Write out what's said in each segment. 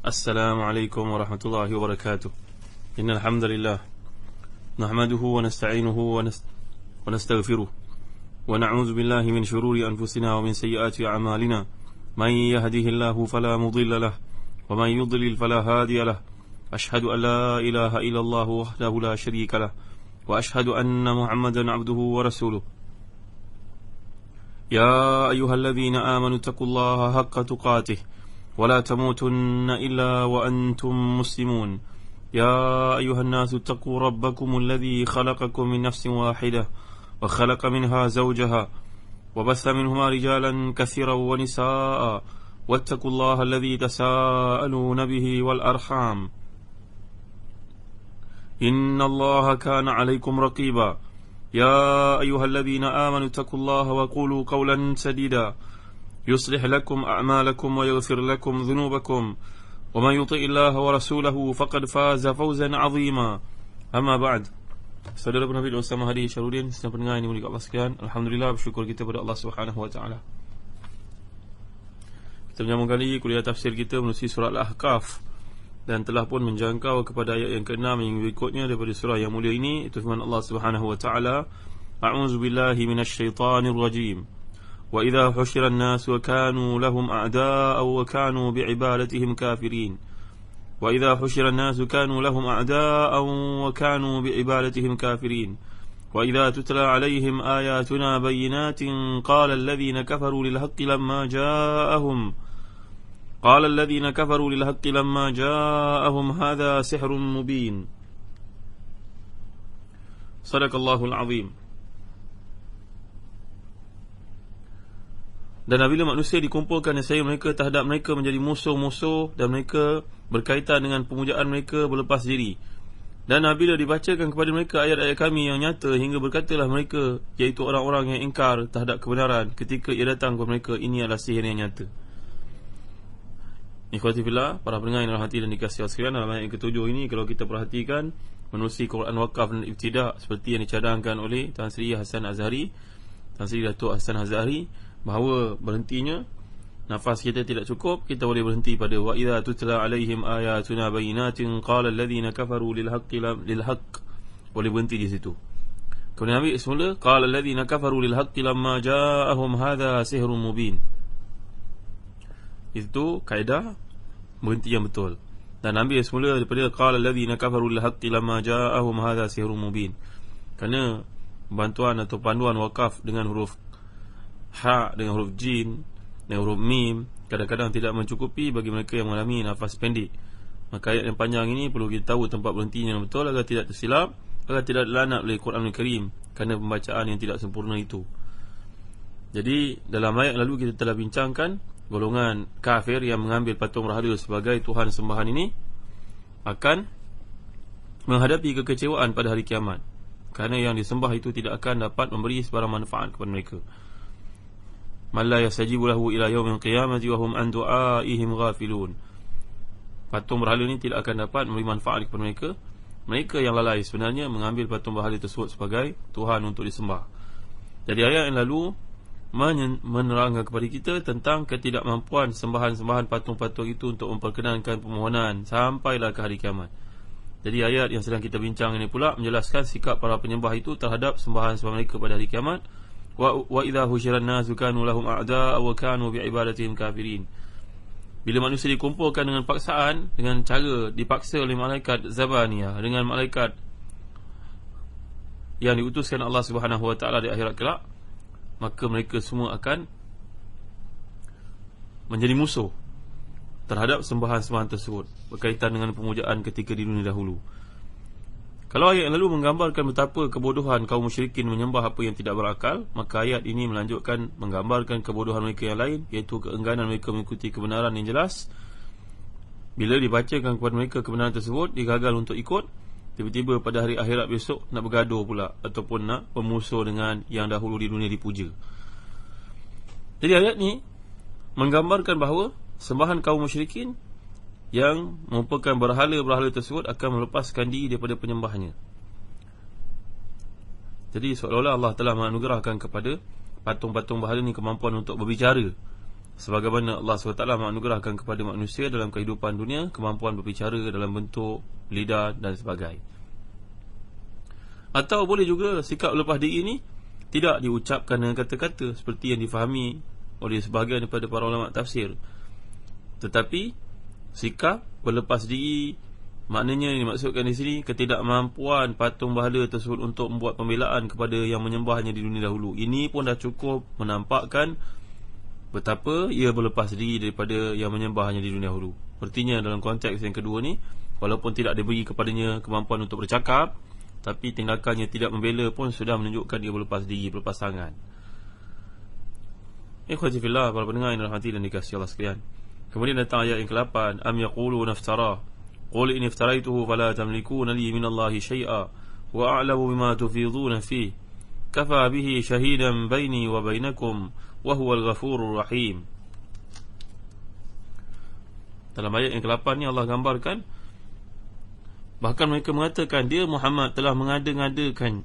السلام عليكم ورحمة الله وبركاته. إن الحمد لله نحمده ونستعينه ونستغفره ونعوذ بالله من شرور أنفسنا ومن سيئات أعمالنا. من يهده الله فلا مضل له ومن يضلل فلا هادي له. أشهد أن لا إله إلا الله وحده لا شريك له وأشهد أن محمدا عبده ورسوله. يا أيها الذين آمنوا اتقوا الله حق تقاته ولا تموتن إلا وأنتم مسلمون. يا أيها الناس اتقوا ربكم الذي خلقكم من نفس واحدة وخلق منها زوجها وبث منهما رجالا كثيرا ونساء واتقوا الله الذي تساءلون به والأرحام إن الله كان عليكم رقيبا. يا أيها الذين آمنوا اتقوا الله وقولوا قولا سديدا يصلح لكم أعمالكم ويغفر لكم ذنوبكم ومن يطع الله ورسوله فقد فاز فوزا عظيما. أما بعد. Saudara Nabi Usama Hadi Syarudin, sedang pendengar ini mulia Allah sekalian, alhamdulillah, bersyukur kita kepada Allah Subhanahu wa taala. Kita menyambung kali kuliah tafsir kita menerusi surah Al-Ahqaf dan telah pun menjangkau kepada ayat yang ke-6 yang berikutnya daripada surah yang mulia ini, itu firman Allah Subhanahu wa taala, A'udzu billahi minasyaitonir rajim. وَإِذَا حُشِرَ النَّاسُ وَكَانُوا لَهُمْ أَعْدَاءً وَكَانُوا بِعِبَادَتِهِمْ كَافِرِينَ. وَإِذَا حُشِرَ النَّاسُ كَانُوا لَهُمْ أَعْدَاءً وَكَانُوا بِعِبَادَتِهِمْ كَافِرِينَ. وَإِذَا تُتْلَى عَلَيْهِمْ آيَاتُنَا بَيِّنَاتٍ قَالَ الَّذِينَ كَفَرُوا لِلْحَقِّ لَمَّا جَاءَهُمْ هَذَا سِحْرٌ مُبِينٌ. صدق الله العظيم. Dan apabila manusia dikumpulkan nescaya mereka terhadap mereka menjadi musuh-musuh dan mereka berkaitan dengan pemujaan mereka berlepas diri. Dan apabila dibacakan kepada mereka ayat-ayat kami yang nyata hingga berkatalah mereka, iaitu orang-orang yang ingkar terhadap kebenaran, ketika ia datang kepada mereka, ini adalah sihir yang nyata. Ikhwati fillah, para pendengar yang dirahmati dan dikasihi Allah sekalian, dalam ayat yang ke-7 ini kalau kita perhatikan menerusi Quran Waqaf dan Ibtidah seperti yang dicadangkan oleh Tan Sri Hasan Azhari, Tan Sri Datuk Hasan Azhari, bahawa berhentinya nafas kita tidak cukup, kita boleh berhenti pada wa idza tutla alaihim ayatuna bayyinatin qala alladhina kafaru lilhaqq, boleh berhenti di situ. Kemudian ambil semula qala alladhina kafaru lilhaqqi lamma ja'ahum hadha sihrun mubin. Itu kaedah berhenti yang betul. Dan ambil semula daripada qala alladhina kafaru lilhaqqi lamma ja'ahum hadha sihrun mubin. Kerana bantuan atau panduan wakaf dengan huruf ha, dengan huruf jin, dengan huruf mim kadang-kadang tidak mencukupi bagi mereka yang mengalami nafas pendek. Maka ayat yang panjang ini perlu kita tahu tempat berhentinya yang betul agar tidak tersilap, agar tidak dilanat oleh Quranul Karim kerana pembacaan yang tidak sempurna itu. Jadi dalam ayat lalu kita telah bincangkan golongan kafir yang mengambil patung berhala sebagai Tuhan sembahan ini akan menghadapi kekecewaan pada hari kiamat, kerana yang disembah itu tidak akan dapat memberi sebarang manfaat kepada mereka. Man la yastajibu lahu ila yaumil qiyamati wa hum an du'aihim ghafilun. Patung berhala ini tidak akan dapat memberi manfaat kepada mereka. Mereka yang lalai sebenarnya mengambil patung berhala tersebut sebagai Tuhan untuk disembah. Jadi ayat yang lalu menerangkan kepada kita tentang ketidakmampuan sembahan-sembahan patung-patung itu untuk memperkenankan permohonan sampailah ke hari kiamat. Jadi ayat yang sedang kita bincang ini pula menjelaskan sikap para penyembah itu terhadap sembahan-sembahan mereka pada hari kiamat. Wa idza husyiran nasu kanu lahum a'da'a wa kanu bi'ibadatihim kafirin. Bila manusia dikumpulkan dengan paksaan, dengan cara dipaksa oleh malaikat Zabaniyah, dengan malaikat yang diutuskan Allah Subhanahu wa taala di akhirat kelak, maka mereka semua akan menjadi musuh terhadap sembahan-sembahan tersebut berkaitan dengan pemujaan ketika di dunia dahulu. Kalau ayat yang lalu menggambarkan betapa kebodohan kaum musyrikin menyembah apa yang tidak berakal, maka ayat ini melanjutkan menggambarkan kebodohan mereka yang lain, iaitu keengganan mereka mengikuti kebenaran yang jelas. Bila dibacakan kepada mereka kebenaran tersebut, dia gagal untuk ikut. Tiba-tiba pada hari akhirat besok nak bergaduh pula, ataupun nak bermusuh dengan yang dahulu di dunia dipuja. Jadi ayat ni menggambarkan bahawa sembahan kaum musyrikin yang merupakan berhala-berhala tersebut akan melepaskan diri daripada penyembahnya. Jadi seolah-olah Allah telah menganugerahkan kepada patung-patung berhala ni kemampuan untuk berbicara sebagaimana Allah SWT menganugerahkan kepada manusia dalam kehidupan dunia kemampuan berbicara dalam bentuk lidah dan sebagainya. Atau boleh juga sikap lepas diri ini tidak diucapkan dengan kata-kata seperti yang difahami oleh sebahagian daripada para ulama tafsir, tetapi sikap berlepas diri maknanya yang dimaksudkan di sini ketidakmampuan patung berhala tersebut untuk membuat pembelaan kepada yang menyembahnya di dunia dahulu. Ini pun dah cukup menampakkan betapa ia berlepas diri daripada yang menyembahnya di dunia dahulu. Artinya dalam konteks yang kedua ni, walaupun tidak diberi kepadanya kemampuan untuk bercakap, tapi tindakannya tidak membela pun sudah menunjukkan dia berlepas diri, berlepas tangan. Ikhwati fillah, para pendengar yang dirahmati dan dikasihi Allah sekalian. Kemudian datang ayat yang ke-8, am yaquluna iftara qul in iftaraituhu fala tamlikuna li minallahi syai'a wa a'lamu bima tufiduna fihi kafa bihi shahidan baini wa bainakum wa huwal ghafurur rahim. Dalam ayat yang ke-8 ni Allah gambarkan bahkan mereka mengatakan dia Muhammad telah mengada-ngadakan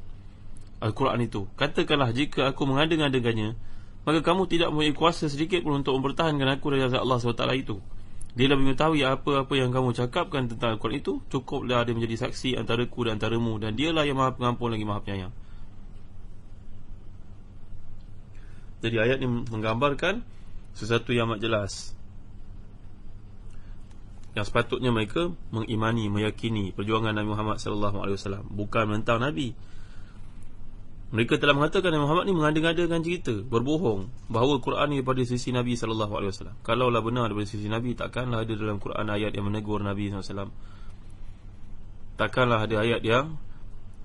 Al-Quran itu. Katakanlah, jika aku mengada-ngadakannya, maka kamu tidak mempunyai kuasa sedikit pun untuk mempertahankan aku dari azab Allah SWT itu. Dia lebih mengetahui apa-apa yang kamu cakapkan tentang Al-Quran itu. Cukuplah dia menjadi saksi antaraku dan antaramu, dan dialah yang maha pengampun lagi maha penyayang. Jadi ayat ini menggambarkan sesuatu yang amat jelas, yang sepatutnya mereka mengimani, meyakini perjuangan Nabi Muhammad SAW, bukan menentang Nabi. Mereka telah mengatakan Nabi Muhammad ni mengada-ngadakan cerita, berbohong bahawa Quran ni daripada sisi Nabi SAW. Kalaulah benar daripada sisi Nabi, takkanlah ada dalam Quran ayat yang menegur Nabi SAW. Takkanlah ada ayat yang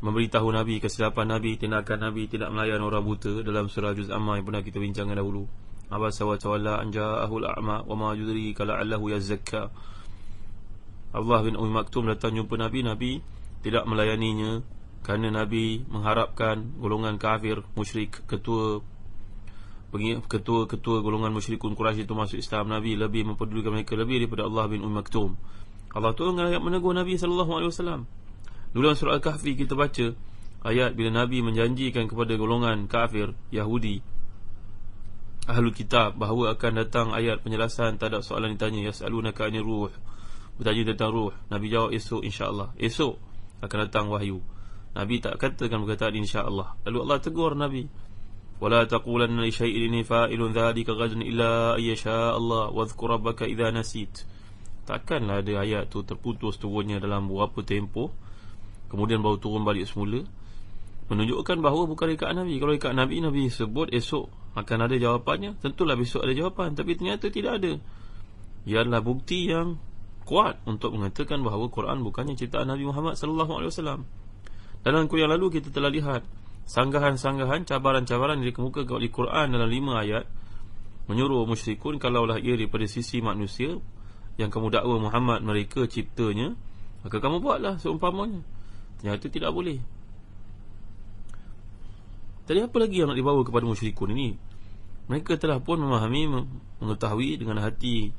memberitahu Nabi kesilapan Nabi, tindakan Nabi tidak melayan orang buta dalam surah Juz Amma yang pernah kita bincangkan dahulu. Abasa wa tawalla an ja'ahul a'ma wa ma yudrika la'allahu yazakka. Abdullah bin Ummi Maktum datang jumpa Nabi, Nabi tidak melayaninya kerana Nabi mengharapkan golongan kafir, musyrik, ketua golongan musyrikun Quraisy itu masuk Islam. Nabi lebih mempedulikan mereka lebih daripada Allah bin Ummi Maktum. Allah tu ayat menegur Nabi SAW. Dulu dalam surah Al-Kahfi kita baca ayat bila Nabi menjanjikan kepada golongan kafir Yahudi, Ahlul Kitab, bahawa akan datang ayat penjelasan terhadap soalan ditanya, yas'alunaka 'anir ruh, bertanya tentang ruh. Nabi jawab, esok insya-Allah, esok akan datang wahyu. Nabi tak katakan perkataan insya-Allah. Lalu Allah tegur Nabi, wala taqulanna li syai'in inni fa'ilun dhalika ghadan illa ayyasha Allah wadhkur rabbaka idza nasit. Takkanlah ada ayat tu terputus turunnya dalam beberapa tempoh kemudian baru turun balik semula, menunjukkan bahawa bukan rekaan Nabi. Kalau rekaan Nabi, Nabi sebut esok akan ada jawapannya, tentulah besok ada jawapan. Tapi ternyata tidak ada. Ialah bukti yang kuat untuk mengatakan bahawa Quran bukannya ciptaan Nabi Muhammad SAW. Dalam kuliah lalu kita telah lihat sanggahan-sanggahan, cabaran-cabaran yang dikemukakan oleh Quran dalam 5 ayat, menyuruh musyrikun, kalaulah ia daripada sisi manusia yang kamu dakwa Muhammad mereka ciptanya, maka kamu buatlah seumpamanya. Ternyata tidak boleh. Jadi apa lagi yang nak dibawa kepada musyrikun ini? Mereka telah pun memahami, mengetahui dengan hati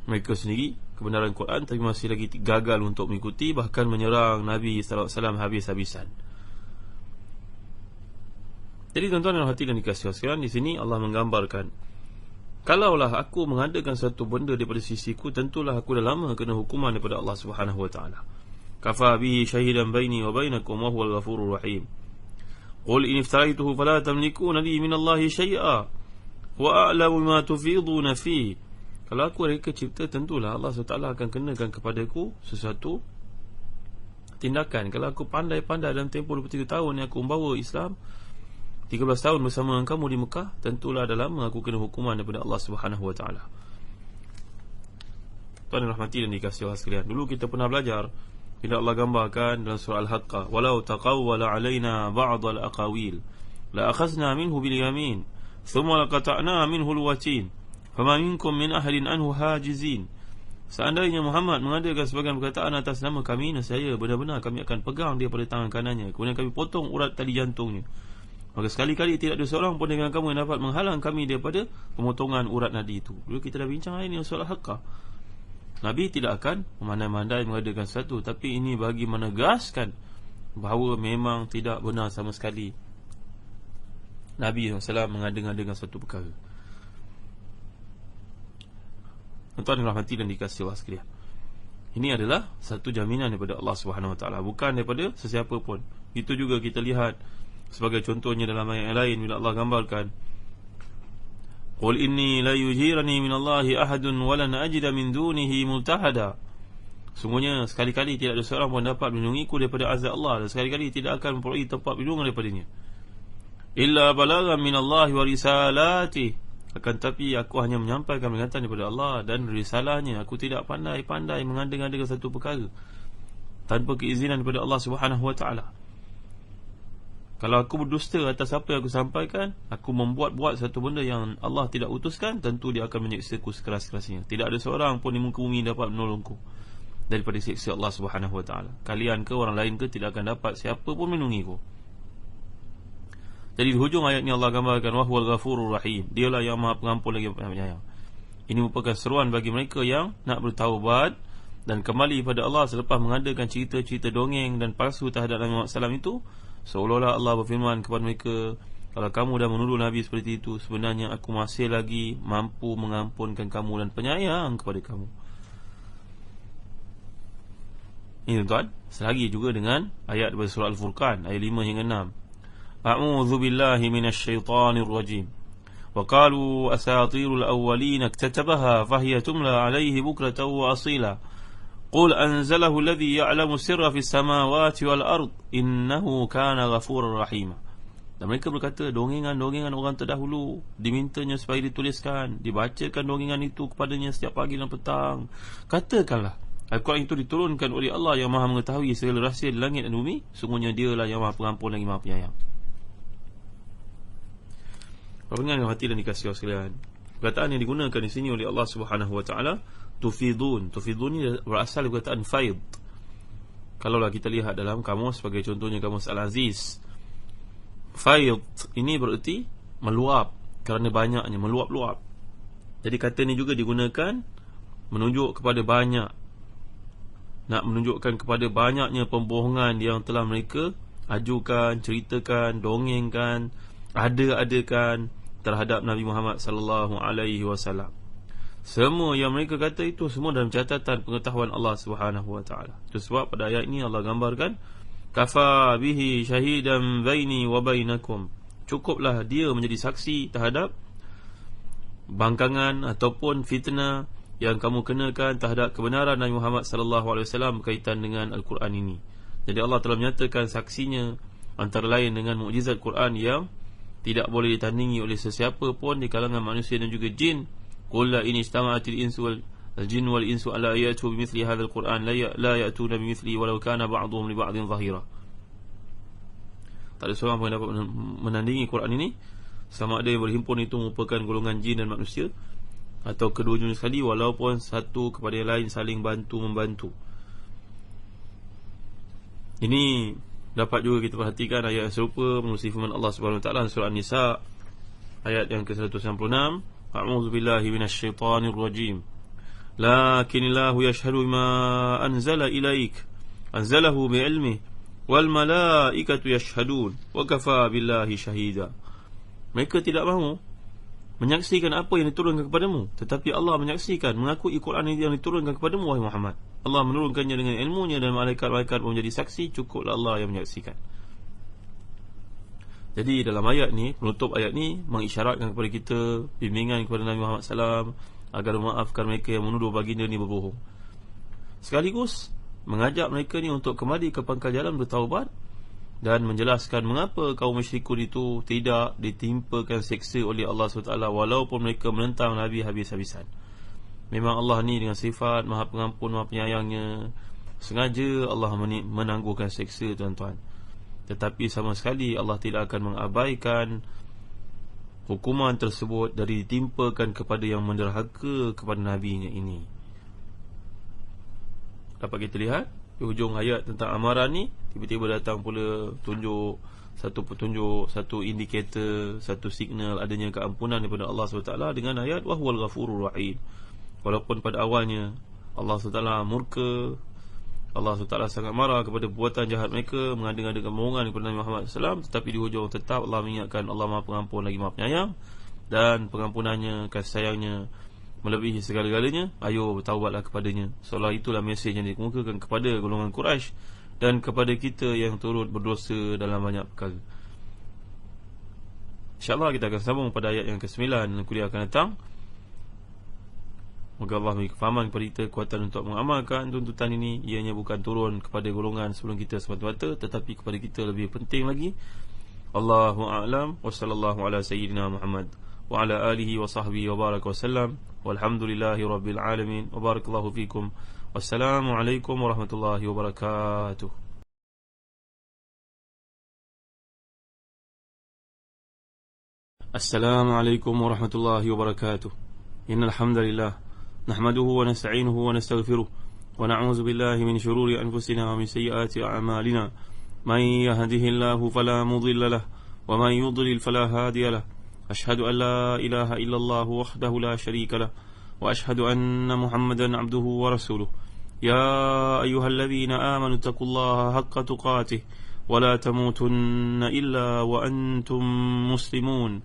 mereka sendiri kebenaran Quran, tapi masih lagi gagal untuk mengikuti, bahkan menyerang Nabi SAW habis-habisan. Jadi tuan-tuan yang hati dan dikasihi sekalian, di sini Allah menggambarkan, kalaulah aku mengadakan satu benda daripada sisiku, tentulah aku dah lama kena hukuman daripada Allah Subhanahu Wa Taala. Kafa bihi shahidan baini wa bainakum wa huwal ghafurur rahim. Qul in iftaraituhu fala tamlikuna li minallahi syai'a wa a'lamu bima tufiduna fihi. Kalau aku mereka cipta, tentulah Allah SWT akan kenakan kepadaku sesuatu tindakan. Kalau aku pandai-pandai dalam tempoh 23 tahun yang aku membawa Islam, 13 tahun bersama dengan kamu di Mekah, tentulah dah lama aku kena hukuman daripada Allah Subhanahu Wa Taala. Tuan dan rahmati dan dikasihi Allah sekalian, dulu kita pernah belajar bila Allah gambarkan dalam surah Al-Haqqah, walau taqawwala alaina ba'd al-aqawil la akhadna minhu bil yamin thumma laqata'na minhu al-watin fama minkum min ahadin anhu hajizin. Seandainya Muhammad mengadakan sebagian perkataan atas nama kami, nescaya benar-benar kami akan pegang dia pada tangan kanannya, kemudian kami potong urat tali jantungnya. Maka sekali-kali tidak ada seorang pun dengan kamu yang dapat menghalang kami daripada pemotongan urat nadi itu. Dulu kita dah bincang hari ini soal Haqqah. Nabi tidak akan memandai-mandai mengadakan sesuatu, tapi ini bagi menegaskan bahawa memang tidak benar sama sekali Nabi SAW mengada-ngadakan satu perkara. Tuan-tuan rahmati dan dikasihi Allah sekalian, ini adalah satu jaminan daripada Allah Subhanahu Wa Taala, bukan daripada sesiapa pun. Itu juga kita lihat sebagai contohnya dalam ayat yang lain, bila Allah gambarkan, qul inni la yujirani minallahi ahadun wa lan ajida min dunihi multahada. Sungguhnya sekali-kali tidak ada seorang pun dapat melindungiku daripada azab Allah, dan sekali-kali tidak akan memperoleh tempat perlindungan daripadanya illa balaghan minallahi wa risalati. Akan tapi aku hanya menyampaikan peringatan daripada Allah dan risalahnya. Aku tidak pandai-pandai mengada-ngadakan satu perkara tanpa keizinan daripada Allah Subhanahu Wa Taala. Kalau aku berdusta atas apa yang aku sampaikan, aku membuat-buat satu benda yang Allah tidak utuskan, tentu dia akan menyiksaku sekeras-kerasnya. Tidak ada seorang pun di muka bumi dapat menolongku daripada siksa Allah Subhanahu Wa Taala. Kalian ke orang lain ke, tidak akan dapat siapa pun melindungiku. Jadi di hujung ayat ni Allah gambarkan wahwal ghafurur rahim. Dialah yang Maha Pengampun lagi Penyayang. Ini merupakan seruan bagi mereka yang nak bertaubat dan kembali pada Allah selepas mengadakan cerita-cerita dongeng dan palsu terhadap Nabi Muhammad SAW itu. Seolah-olah Allah berfirman kepada mereka, kalau kamu dah menuduh Nabi seperti itu, sebenarnya aku masih lagi mampu mengampunkan kamu dan penyayang kepada kamu. Ini tuan, selagi juga dengan ayat daripada surah Al-Furqan ayat 5 hingga 6. A'udzu billahi minasy syaithanir rajim. Wa qalu asatirul awwalin iktatabaha fahiya tumla 'alaihi bukratan wa asila. Qul anzalahu alladhi ya'lamu sirra fis samawati wal ard innahu kana ghafurur rahim. Dan mereka berkata, dongengan-dongengan orang terdahulu dimintanya supaya dituliskan, dibacakan dongengan itu kepadanya setiap pagi dan petang. Katakanlah, Al-Quran itu diturunkan oleh Allah yang Maha mengetahui segala rahsia di langit dan bumi. Sungguhnya dialah yang Maha Pengampun lagi Maha Penyayang. Pendengar yang hati dan dikasihi Allah sekalian, perkataan yang digunakan di sini oleh Allah Subhanahu Wa Taala, tufidun. Tufidun ini berasal dari perkataan faid. Kalaulah kita lihat dalam kamus, sebagai contohnya kamus Al-Aziz, faid ini bererti meluap, kerana banyaknya, meluap-luap. Jadi kata ini juga digunakan menunjuk kepada banyak, nak menunjukkan kepada banyaknya pembohongan yang telah mereka ajukan, ceritakan, dongengkan, ada-adakan terhadap Nabi Muhammad sallallahu alaihi wasallam. Semua yang mereka kata itu semua dalam catatan pengetahuan Allah Subhanahu Wa Taala. Itu sebab pada ayat ini Allah gambarkan, kafa bihi syahidan baini wa bainakum. Cukuplah dia menjadi saksi terhadap bangkangan ataupun fitnah yang kamu kenakan terhadap kebenaran Nabi Muhammad sallallahu alaihi wasallam berkaitan dengan Al-Quran ini. Jadi Allah telah menyatakan saksinya, antara lain dengan mukjizat Quran yang tidak boleh ditandingi oleh sesiapa pun di kalangan manusia dan juga jin. Qul la in istama'atil insu wal jin wal insu ala ya'tu bimithli hadzal Quran la ya'tuna bimithli walau kana ba'dhum li ba'dhin zahira. Tak ada seorang pun yang dapat menandingi Quran ini, sama ada yang berhimpun itu merupakan golongan jin dan manusia, atau kedua-duanya sekali, walaupun satu kepada yang lain saling bantu-membantu. Ini dapat juga kita perhatikan ayat yang serupa menerusi firman Allah Subhanahu Wa Taala surah An-Nisa ayat yang ke-196. A'udzu billahi minasy syaithanir rajim. Lakinillahu yashhadu ma anzala ilaik anzalahu bi'ilmihi wal malaikatu yashhadun wa kafa billahi shahida. Mereka tidak mahu menyaksikan apa yang diturunkan kepadamu, tetapi Allah menyaksikan, mengakui Quran yang diturunkan kepadamu wahai Muhammad. Allah menurunkannya dengan ilmunya dan malaikat-malaikat pun menjadi saksi, cukuplah Allah yang menyaksikan. Jadi dalam ayat ni, penutup ayat ni mengisyaratkan kepada kita bimbingan kepada Nabi Muhammad SAW agar memaafkan mereka yang menuduh baginda ni berbohong, sekaligus mengajak mereka ni untuk kembali ke pangkal jalan bertaubat dan menjelaskan mengapa kaum musyrikun itu tidak ditimpakan seksa oleh Allah SWT walaupun mereka menentang Nabi habis-habisan. Memang Allah ni dengan sifat Maha Pengampun, Maha Penyayangnya, sengaja Allah menangguhkan seksa, tuan-tuan. Tetapi sama sekali Allah tidak akan mengabaikan hukuman tersebut dari ditimpakan kepada yang menderhaka kepada Nabi-Nya ini. Dapat kita lihat di hujung ayat tentang amaran ni, tiba-tiba datang pula petunjuk, satu indikator, satu signal adanya keampunan daripada Allah SWT dengan ayat wahwal ghafurur rahim. Walaupun pada awalnya Allah SWT murka, Allah SWT sangat marah kepada perbuatan jahat mereka, mengada-ngadakan bohongan kepada Nabi Muhammad SAW, tetapi di hujung tetap Allah mengingatkan Allah Maha Pengampun lagi Maha Penyayang, dan pengampunannya, kasih sayangnya melebihi segala-galanya, ayo bertaubatlah kepadanya. Seolah itulah mesej yang dikemukakan kepada golongan Quraisy dan kepada kita yang turut berdosa dalam banyak perkara. InsyaAllah kita akan sambung pada ayat yang ke-9 dalam kuliah akan datang. Moga Allah memberi kefahaman kepada kita kekuatan untuk mengamalkan tuntutan ini. Ianya bukan turun kepada golongan sebelum kita semata-mata, tetapi kepada kita lebih penting lagi. Allahu a'lam wa sallallahu ala sayyidina Muhammad wa ala alihi wa sahbihi wa baraka wa sallam. Walhamdulillahi rabbil alamin. Wa barakallahu fikum. Wassalamualaikum warahmatullahi wabarakatuh. Assalamualaikum warahmatullahi wabarakatuh. Innal hamdalillah nahmaduhu wa nasta'inuhu wa nastaghfiruh wa na'udzu billahi min shururi anfusina wa min sayyiati a'malina. Man yahdihillahu fala mudilla lahu wa man yudlil fala hadiya lahu. Ashhadu an la ilaha illallah wahdahu la sharika lahu wa ashhadu anna Muhammadan 'abduhu wa rasuluh. Ya ayyuhalladzina amanu taqullaha haqqa tuqatih wa la tamutunna illa wa antum muslimun.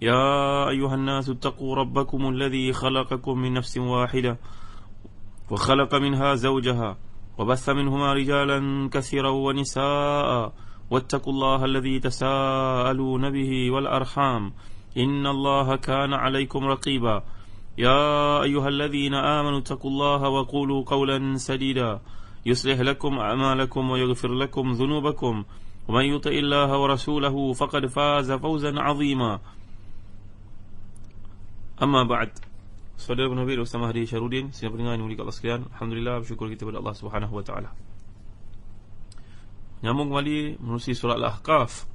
يا أيها الناس اتقوا ربكم الذي خلقكم من نفس واحدة وخلق منها زوجها وبث منهما رجالا كثيرا ونساء واتقوا الله الذي تساءلون به والأرحام إن الله كان عليكم رقيبا يا أيها الذين آمنوا اتقوا الله وقولوا قولا سديدا يصلح لكم أعمالكم ويغفر لكم ذنوبكم ومن يطع الله ورسوله فقد فاز فوزا عظيما. Amma ba'd. Saudara penerbit Ustaz Mahdi Syarudin, sidang pendengar yang dimuliakan Allah sekalian, alhamdulillah bersyukur kita kepada Allah Subhanahu wa taala. Nyambung kembali menerusi surah Al-Ahqaf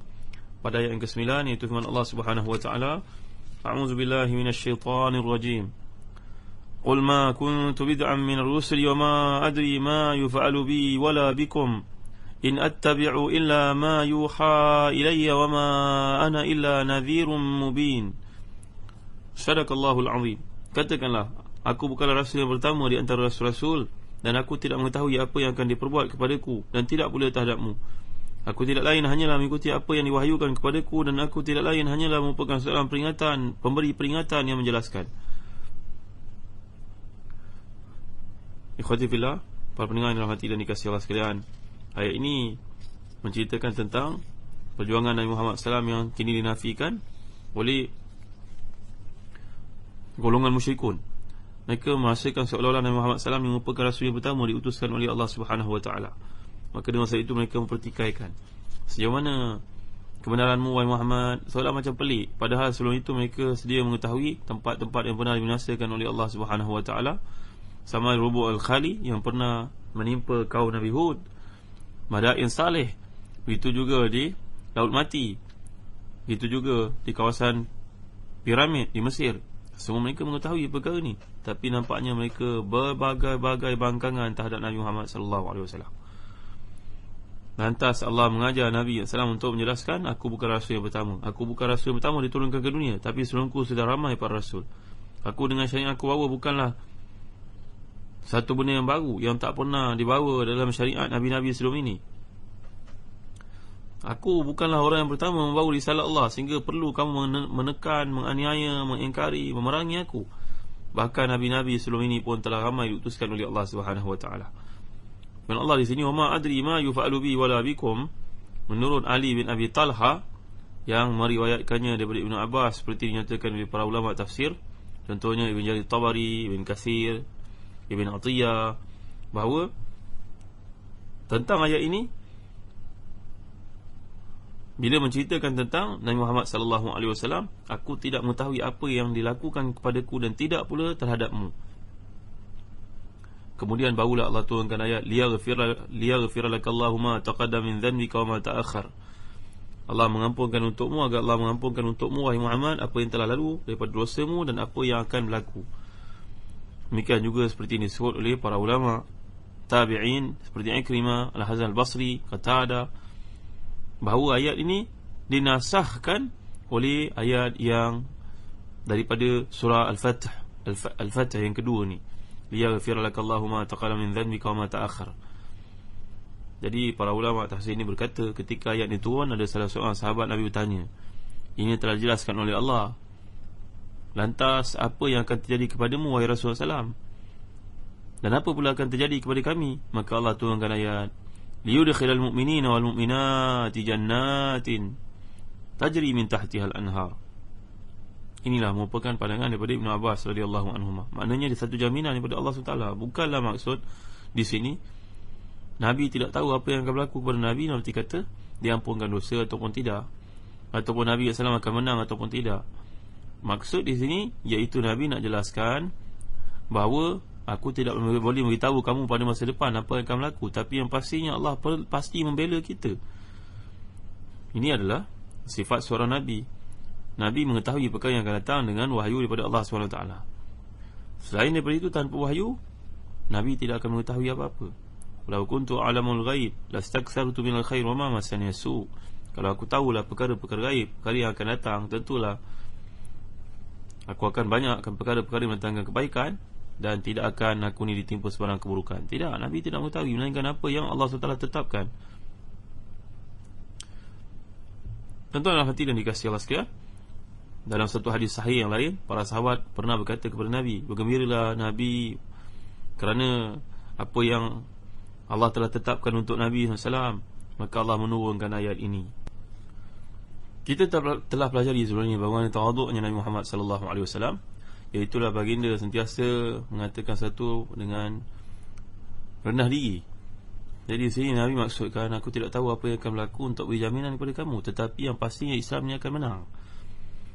pada ayat yang ke-9, iaitu firman Allah Subhanahu wa taala, A'udzu billahi minasyaitonir rajim. Qul ma kuntu bid'an minar rusuli wa ma adri ma yuf'alu bi wala bikum in attabi'u illa ma yuha ilayya wa ma ana illa nadhirun mubin. Sadaqallahul azim. Katakanlah, aku bukanlah rasul yang pertama di antara rasul-rasul, dan aku tidak mengetahui apa yang akan diperbuat kepadaku, dan tidak pula terhadapmu. Aku tidak lain hanyalah mengikuti apa yang diwahyukan kepadaku, dan aku tidak lain hanyalah merupakan seorang peringatan, pemberi peringatan yang menjelaskan. Ikhwati fillah, para pendengar yang dirahmati dan dikasihi Allah sekalian, ayat ini menceritakan tentang perjuangan Nabi Muhammad SAW yang kini dinafikan oleh golongan musyrikun. Mereka merasakan seolah-olah Nabi Muhammad SAW yang merupakan rasul yang pertama diutuskan oleh Allah Subhanahu wa taala. Maka dengan sebab itu mereka mempertikaikan, sejauh mana kebenaranmu wahai Muhammad, seolah macam pelik, padahal sebelum itu mereka sedia mengetahui tempat-tempat yang pernah dibinasakan oleh Allah Subhanahu wa taala, sama Rubu' al-Khali yang pernah menimpa kaum Nabi Hud, Madain Saleh, begitu juga di Laut Mati, begitu juga di kawasan piramid di Mesir. Semua mereka mengetahui perkara ini, tapi nampaknya mereka berbagai-bagai bangkangan terhadap Nabi Muhammad SAW. Lantas Allah mengajar Nabi SAW untuk menjelaskan, aku bukan rasul yang pertama. Aku bukan rasul yang pertama diturunkan ke dunia, tapi sebelumku sudah ramai para rasul. Aku dengan syariat aku bawa bukanlah satu benda yang baru, yang tak pernah dibawa dalam syariat Nabi-Nabi sebelum ini. Aku bukanlah orang yang pertama membawa risalah Allah, sehingga perlu kamu menekan, menganiaya, mengingkari, memerangi aku. Bahkan Nabi-Nabi sebelum ini pun telah ramai diutuskan oleh Allah Subhanahu wa taala. Dan Allah di sini, wa ma adri ma yufa'alu bi wala bikum, menurut Ali bin Abi Talha yang meriwayatkannya daripada Ibnu Abbas, seperti dinyatakan oleh para ulama tafsir, contohnya Ibn Jarir Tabari, Ibn Katsir, Ibn Atiyah, bahawa tentang ayat ini, bila menceritakan tentang Nabi Muhammad SAW, aku tidak mengetahui apa yang dilakukan kepadaku dan tidak pula terhadapmu. Kemudian barulah Allah turunkan ayat, liyaghfir lakallahu ma taqaddama min dhanbika wa ma ta'akhkhar. Allah mengampunkan untukmu, agar Allah mengampunkan untukmu wahai Muhammad apa yang telah lalu daripada dosamu dan apa yang akan berlaku. Demikian juga seperti ini disebut oleh para ulama tabi'in seperti Ikrimah, Al-Hasan Al-Basri, Qatadah, bahawa ayat ini dinasahkan oleh ayat yang daripada surah Al-Fath, Al-Fath yang kedua ni, liyaghfir lakallahu ma taqaddama min dhanbika wa ma ta'akhkhar. Jadi para ulama tafsir ini berkata, ketika ayat ini turun, ada salah seorang sahabat Nabi bertanya, ini telah dijelaskan oleh Allah, Lantas apa yang akan terjadi kepadamu wahai Rasulullah SAW? Dan apa pula akan terjadi kepada kami? Maka Allah turunkan ayat, liyudkhilal mu'minina wal mu'minati jannatin tajri min tahtiha al-anhar. Inilah merupakan pandangan daripada Ibn Abbas radhiyallahu anhuma. Maknanya ada satu jaminan daripada Allah SWT. Bukanlah maksud di sini Nabi tidak tahu apa yang akan berlaku kepada Nabi, nanti kata diampunkan dosa ataupun tidak, ataupun Nabi SAW akan menang ataupun tidak. Maksud di sini iaitu Nabi nak jelaskan bahawa aku tidak boleh beritahu kamu pada masa depan apa yang akan berlaku, tapi yang pastinya Allah pasti membela kita. Ini adalah sifat seorang Nabi. Nabi mengetahui perkara yang akan datang dengan wahyu daripada Allah SWT. Selain daripada itu, tanpa wahyu, Nabi tidak akan mengetahui apa-apa. Walau kuntu a'lamul ghaib lastakthartu minal khair wa ma massani su. Kalau aku tahulah perkara-perkara gaib, perkara yang akan datang, tentulah aku akan banyakkan perkara-perkara yang mendatangkan kebaikan, dan tidak akan aku ni ditimpa sebarang keburukan. Tidak, Nabi tidak mengetahui melainkan apa yang Allah SWT tetapkan. Tuan-tuan hati dan dikasihi Allah sekalian, dalam satu hadis sahih yang lain, para sahabat pernah berkata kepada Nabi, bergembiralah Nabi kerana apa yang Allah telah tetapkan untuk Nabi SAW. Maka Allah menurunkan ayat ini. Kita telah pelajari sebelumnya bagaimana tawaduknya Nabi Muhammad SAW, iaitulah baginda sentiasa mengatakan satu dengan rendah diri. Jadi di sini Nabi maksudkan, aku tidak tahu apa yang akan berlaku untuk beri jaminan kepada kamu, tetapi yang pastinya Islam ni akan menang.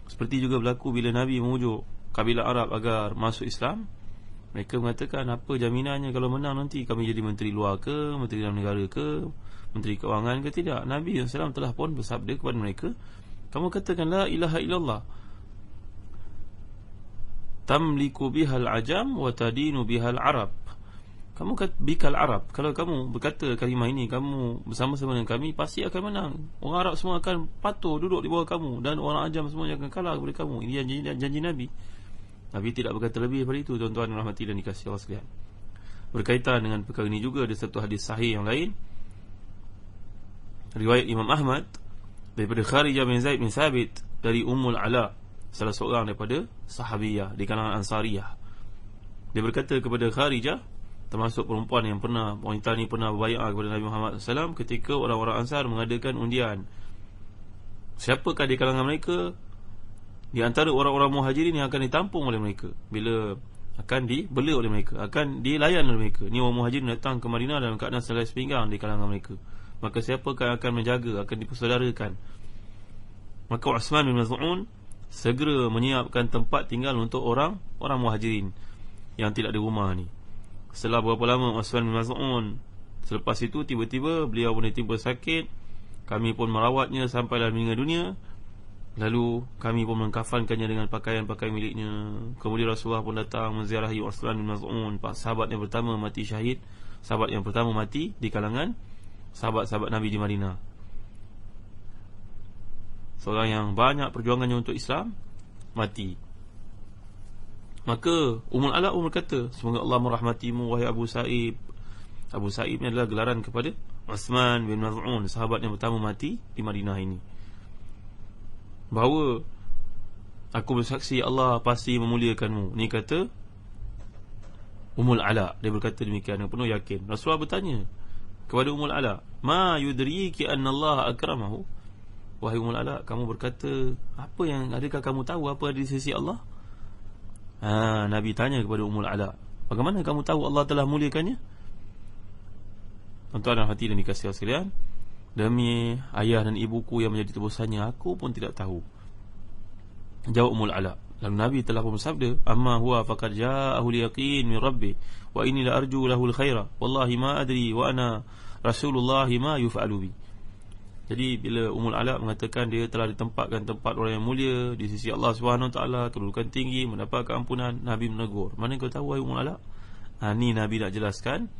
Seperti juga berlaku bila Nabi memujuk kabilah Arab agar masuk Islam. Mereka mengatakan, apa jaminannya kalau menang nanti kami jadi menteri luar ke, menteri dalam negara ke, menteri keuangan ke? Tidak. Nabi SAW telah pun bersabda kepada mereka, kamu katakan la ilaha illallah tamliku bihal ajam wa tadinu bihal arab. Kamu kata bikal arab, kalau kamu berkata kalimah ini, kamu bersama-sama dengan kami, pasti akan menang. Orang Arab semua akan patuh duduk di bawah kamu, dan orang ajam semuanya akan kalah kepada kamu. Ini janji Nabi. Nabi tidak berkata lebih daripada itu, tuan-tuan rahmati dan dikasihi Allah sekalian. Berkaitan dengan perkara ini juga ada satu hadis sahih yang lain, riwayat Imam Ahmad daripada Kharijah bin Zaid bin Thabit dari Ummul Ala, salah seorang daripada sahabiyah di kalangan Ansariyah. Dia berkata kepada Kharijah, termasuk perempuan yang pernah, wanita ni pernah berbayar kepada Nabi Muhammad SAW ketika orang-orang Ansar mengadakan undian. Siapakah di kalangan mereka di antara orang-orang muhajirin yang akan ditampung oleh mereka bila akan dibela oleh mereka, akan dilayan oleh mereka? Ni orang muhajirin datang ke Madinah dalam keadaan selai sepinggang di kalangan mereka. Maka siapakah akan menjaga, akan dipersaudarakan? Maka Uthman bin Maz'un segera menyiapkan tempat tinggal untuk orang muhajirin yang tidak ada rumah ni. Setelah berapa lama Uthman bin Maz'un, selepas itu tiba-tiba beliau pun tiba sakit. Kami pun merawatnya sampai dalam meninggal dunia. Lalu kami pun mengkafankannya dengan pakaian-pakaian miliknya. Kemudian Rasulullah pun datang menziarahi Uthman bin Maz'un, sahabat yang pertama mati syahid, sahabat yang pertama mati di kalangan sahabat-sahabat Nabi di Madinah. Seorang yang banyak perjuangannya untuk Islam mati. Maka Ummul Ala berkata, semoga Allah merahmatimu wahai Abu Sa'ib. Abu Sa'ib ni adalah gelaran kepada Uthman bin Maz'un, sahabat yang pertama mati di Madinah ini, bahawa aku bersaksi Allah pasti memuliakanmu. Ni kata Ummul Ala. Dia berkata demikian dengan penuh yakin. Rasulullah bertanya kepada Ummul Ala, ma yudriki anna Allah akramahu. Wahai Ummul Ala, kamu berkata apa yang, adakah kamu tahu apa ada di sisi Allah? Nabi tanya kepada Ummul Ala, bagaimana kamu tahu Allah telah muliakannya? Tuan-tuan dan hati dan dikasihi Allah sekalian, demi ayah dan ibuku yang menjadi tebusannya, aku pun tidak tahu. Jawab Ummul Ala. Lalu Nabi telah pun bersabda, amma huwa faqad ja'ahul yaqin min rabbi wa inni la arju lahul khaira wallahi ma adri wa ana rasulullah ma yuf'alu bi. Jadi bila Ummul Ala mengatakan dia telah ditempatkan tempat orang yang mulia di sisi Allah SWT, kedudukan tinggi, mendapat keampunan, Nabi menegur, mana kau tahu wahai Ummul Ala? Ni Nabi nak jelaskan.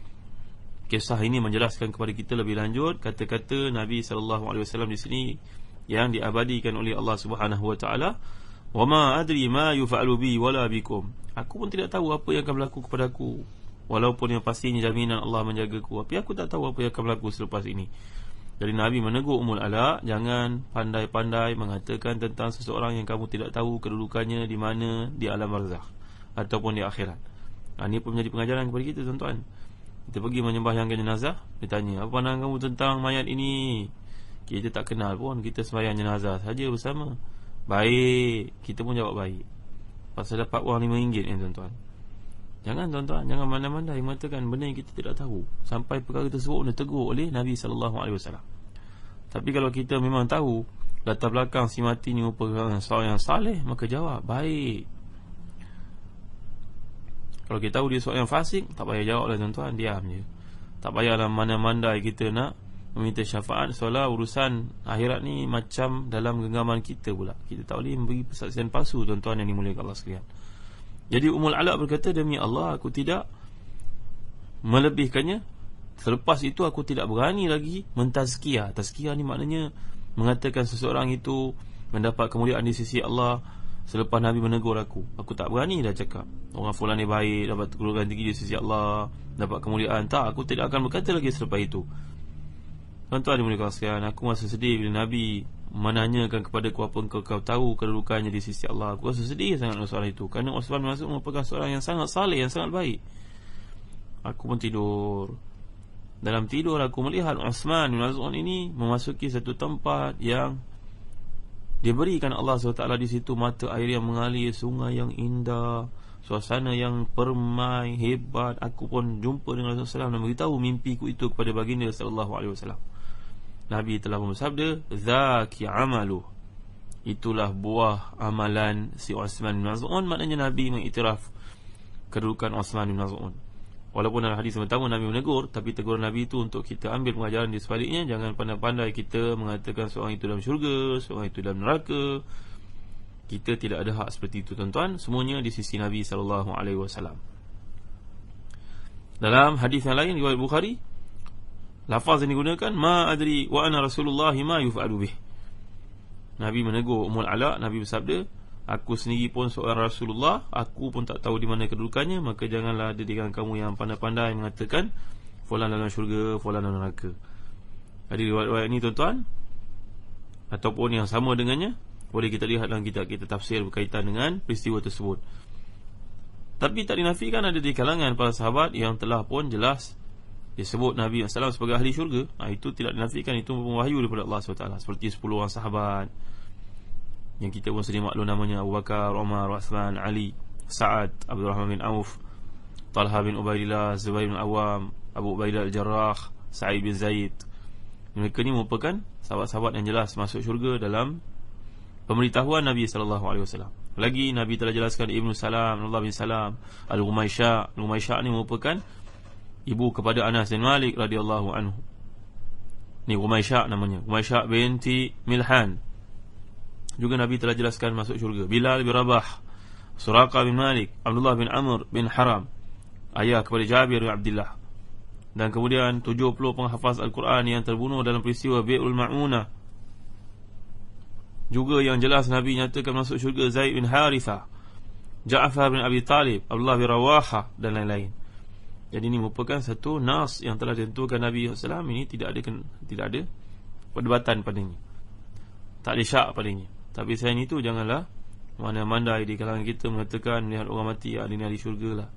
Kisah ini menjelaskan kepada kita lebih lanjut kata-kata Nabi SAW di sini yang diabadikan oleh Allah SWT. Wa ma adri ma yuf'alu bi wala bikum. Aku pun tidak tahu apa yang akan berlaku kepada aku, walaupun yang pastinya jaminan Allah menjagaku, tapi aku tak tahu apa yang akan berlaku selepas ini. Jadi Nabi menegur Ummul Ala, jangan pandai-pandai mengatakan tentang seseorang yang kamu tidak tahu kedudukannya di mana di alam barzakh ataupun di akhirat. Ini pun menjadi pengajaran kepada kita, tuan-tuan. Kita pergi menyembahyangkan jenazah, dia tanya, apa pandangan kamu tentang mayat ini? Kita tak kenal pun, kita sembahyang jenazah saja bersama. Baik, kita pun jawab baik. Pasal dapat wang RM5 ni, tuan-tuan. Jangan, tuan-tuan, jangan mana-mana mengatakan benda yang kita tidak tahu, sampai perkara tersebut ditegur oleh Nabi SAW. Tapi kalau kita memang tahu latar belakang si mati ni merupakan seorang yang saleh, maka jawab baik. Kalau kita tahu dia seorang yang fasik, tak payah jawab lah, tuan-tuan, diam je. Tak payahlah mana-mandai kita nak meminta syafaat, soalnya urusan akhirat ni macam dalam genggaman kita pula. Kita tak boleh memberi persaksian palsu, tuan-tuan yang dimuliakan Allah sekalian. Jadi Ummul Ala berkata, demi Allah aku tidak melebihkannya. Selepas itu aku tidak berani lagi mentazkiyah. Tazkiyah ni maknanya mengatakan seseorang itu mendapat kemuliaan di sisi Allah selepas Nabi menegur aku. Aku tak berani dah cakap orang fulan ni baik, dapat kedudukan tinggi di sisi Allah, dapat kemuliaan. Tak, aku tidak akan berkata lagi selepas itu. Tuan-tuan dimuliakan sekalian, aku rasa sedih bila Nabi menanyakan kepada aku apa kau tahu kedudukannya di sisi Allah. Aku rasa sedih sangat dengan soalan itu, kerana Utsman bin Affan merupakan seorang yang sangat saleh, yang sangat baik. Aku pun tidur. Dalam tidur aku melihat Utsman bin Affan ini memasuki satu tempat yang diberikan Allah SWT di situ mata air yang mengalir, sungai yang indah, suasana yang permai, hebat. Aku pun jumpa dengan Rasulullah SAW dan beritahu mimpiku itu kepada baginda SAW. Nabi telah bersabda, zaki amalu, itulah buah amalan si Utsman bin Affan. Maknanya Nabi mengiktiraf kedudukan Utsman bin Affan. Walaupun dalam hadis pertama Nabi menegur, tapi teguran Nabi itu untuk kita ambil pengajaran di sebaliknya. Jangan pandai-pandai kita mengatakan seorang itu dalam syurga, seorang itu dalam neraka. Kita tidak ada hak seperti itu, tuan-tuan. Semuanya di sisi Nabi SAW. Dalam hadis yang lain riwayat Bukhari, lafaz yang digunakan, ma adri wa ana Rasulullah ma yuf'alu bih. Nabi menegur Ummul Ala. Nabi bersabda, aku sendiri pun seorang Rasulullah, aku pun tak tahu di mana kedudukannya, maka janganlah ada di kalangan kamu yang pandai-pandai mengatakan fulan dalam syurga, fulan dalam neraka. Jadi riwayat-riwayat ini, tuan-tuan, ataupun yang sama dengannya, boleh kita lihat dalam kitab kita tafsir berkaitan dengan peristiwa tersebut. Tapi tak dinafikan ada di kalangan para sahabat yang telah pun jelas disebut Nabi SAW sebagai ahli syurga. Itu tidak dinafikan, itu wahyu daripada Allah SWT. Seperti 10 orang sahabat yang kita pun sedia maklum namanya, Abu Bakar, Umar, Uthman, Ali, Sa'ad, Abdul Rahman bin Auf, Talha bin Ubaidillah, Zubair bin Awam, Abu Ubaidah al-Jarrah, Sa'id bin Zaid. Mereka ni merupakan sahabat-sahabat yang jelas masuk syurga dalam pemberitahuan Nabi SAW. Lagi Nabi telah jelaskan Ibnu Salam, Abdullah bin Salam, Al-Ghumaysyah. Al-Ghumaysyah ni merupakan ibu kepada Anas bin Malik radhiyallahu anhu. Ni Ghumaysyah namanya, Ghumaysyah binti Milhan. Juga Nabi telah jelaskan masuk syurga. Bilal bin Rabah, Suraqah bin Malik, Abdullah bin Amr bin Haram, ayah kepada Jabir bin Abdullah. Dan kemudian 70 penghafaz Al-Quran yang terbunuh dalam peristiwa Bi'ul Ma'unah. Juga yang jelas Nabi nyatakan masuk syurga Zaid bin Harithah, Ja'far bin Abi Talib, Abdullah bin Rawaha dan lain-lain. Jadi ini merupakan satu nas yang telah ditentukan Nabi SAW. Ini tidak ada perdebatan padanya, tak ada syak padanya. Tapi selain itu, janganlah mana-mandai di kalangan kita mengatakan melihat orang mati, dia ni ahli syurga lah.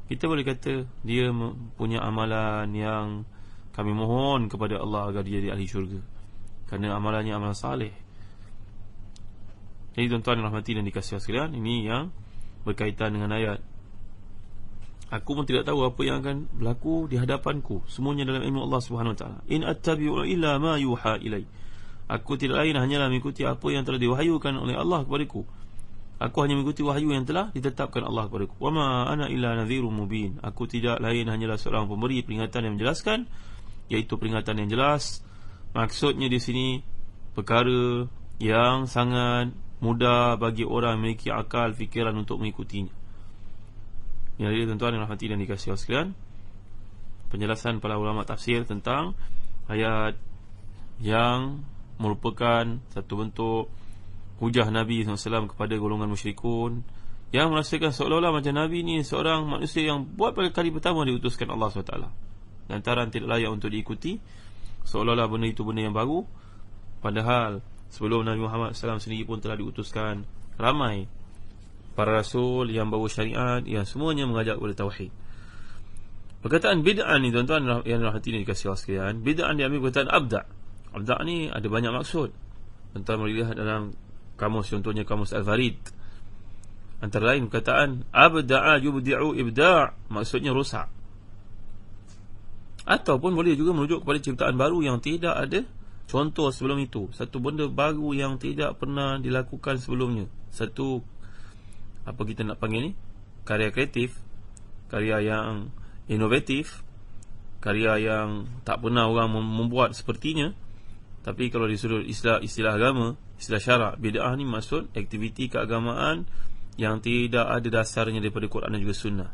Kita boleh kata dia punya amalan yang kami mohon kepada Allah agar dia jadi ahli syurga, kerana amalannya amalan saleh. Jadi tuan-tuan yang rahmati dan dikasihi sekalian, ini yang berkaitan dengan ayat. Aku pun tidak tahu apa yang akan berlaku di hadapanku, semuanya dalam ilmu Allah SWT. In attabi'u illa ma yuha ilai. Aku tidak lain hanyalah mengikuti apa yang telah diwahyukan oleh Allah kepadaku. Aku hanya mengikuti wahyu yang telah ditetapkan Allah kepadaku. Wa ma ana illa nadhirun mubin. Aku tidak lain hanyalah seorang pemberi peringatan yang menjelaskan, iaitu peringatan yang jelas. Maksudnya di sini perkara yang sangat mudah bagi orang memiliki akal fikiran untuk mengikutinya. Ini adalah tuan-tuan yang rahmati dan dikasihi sekalian, penjelasan para ulama tafsir tentang ayat yang merupakan satu bentuk hujah Nabi SAW kepada golongan musyrikun yang merasakan seolah-olah macam Nabi ni seorang manusia yang buat pada kali pertama diutuskan Allah SWT, lantaran tidak layak untuk diikuti, seolah-olah benda itu benda yang baru, padahal sebelum Nabi Muhammad SAW sendiri pun telah diutuskan ramai para rasul yang bawa syariat, yang semuanya mengajak kepada tauhid. Perkataan bid'ah ni tuan-tuan yang rahmati ni dikasih Allah sekalian, bid'ah diambil perkataan abda'. Abda' ni ada banyak maksud. Tuan-tuan melihat dalam kamus, contohnya kamus Al-Farid, antara lain perkataan abda'a yubdi'u ibda', maksudnya rosak. Ataupun boleh juga merujuk kepada ciptaan baru yang tidak ada contoh sebelum itu, satu benda baru yang tidak pernah dilakukan sebelumnya, satu apa kita nak panggil ni, karya kreatif, karya yang inovatif, karya yang tak pernah orang membuat sepertinya. Tapi kalau di sudut istilah agama, istilah syarak, bid'ah ni maksud aktiviti keagamaan yang tidak ada dasarnya daripada Quran dan juga sunnah.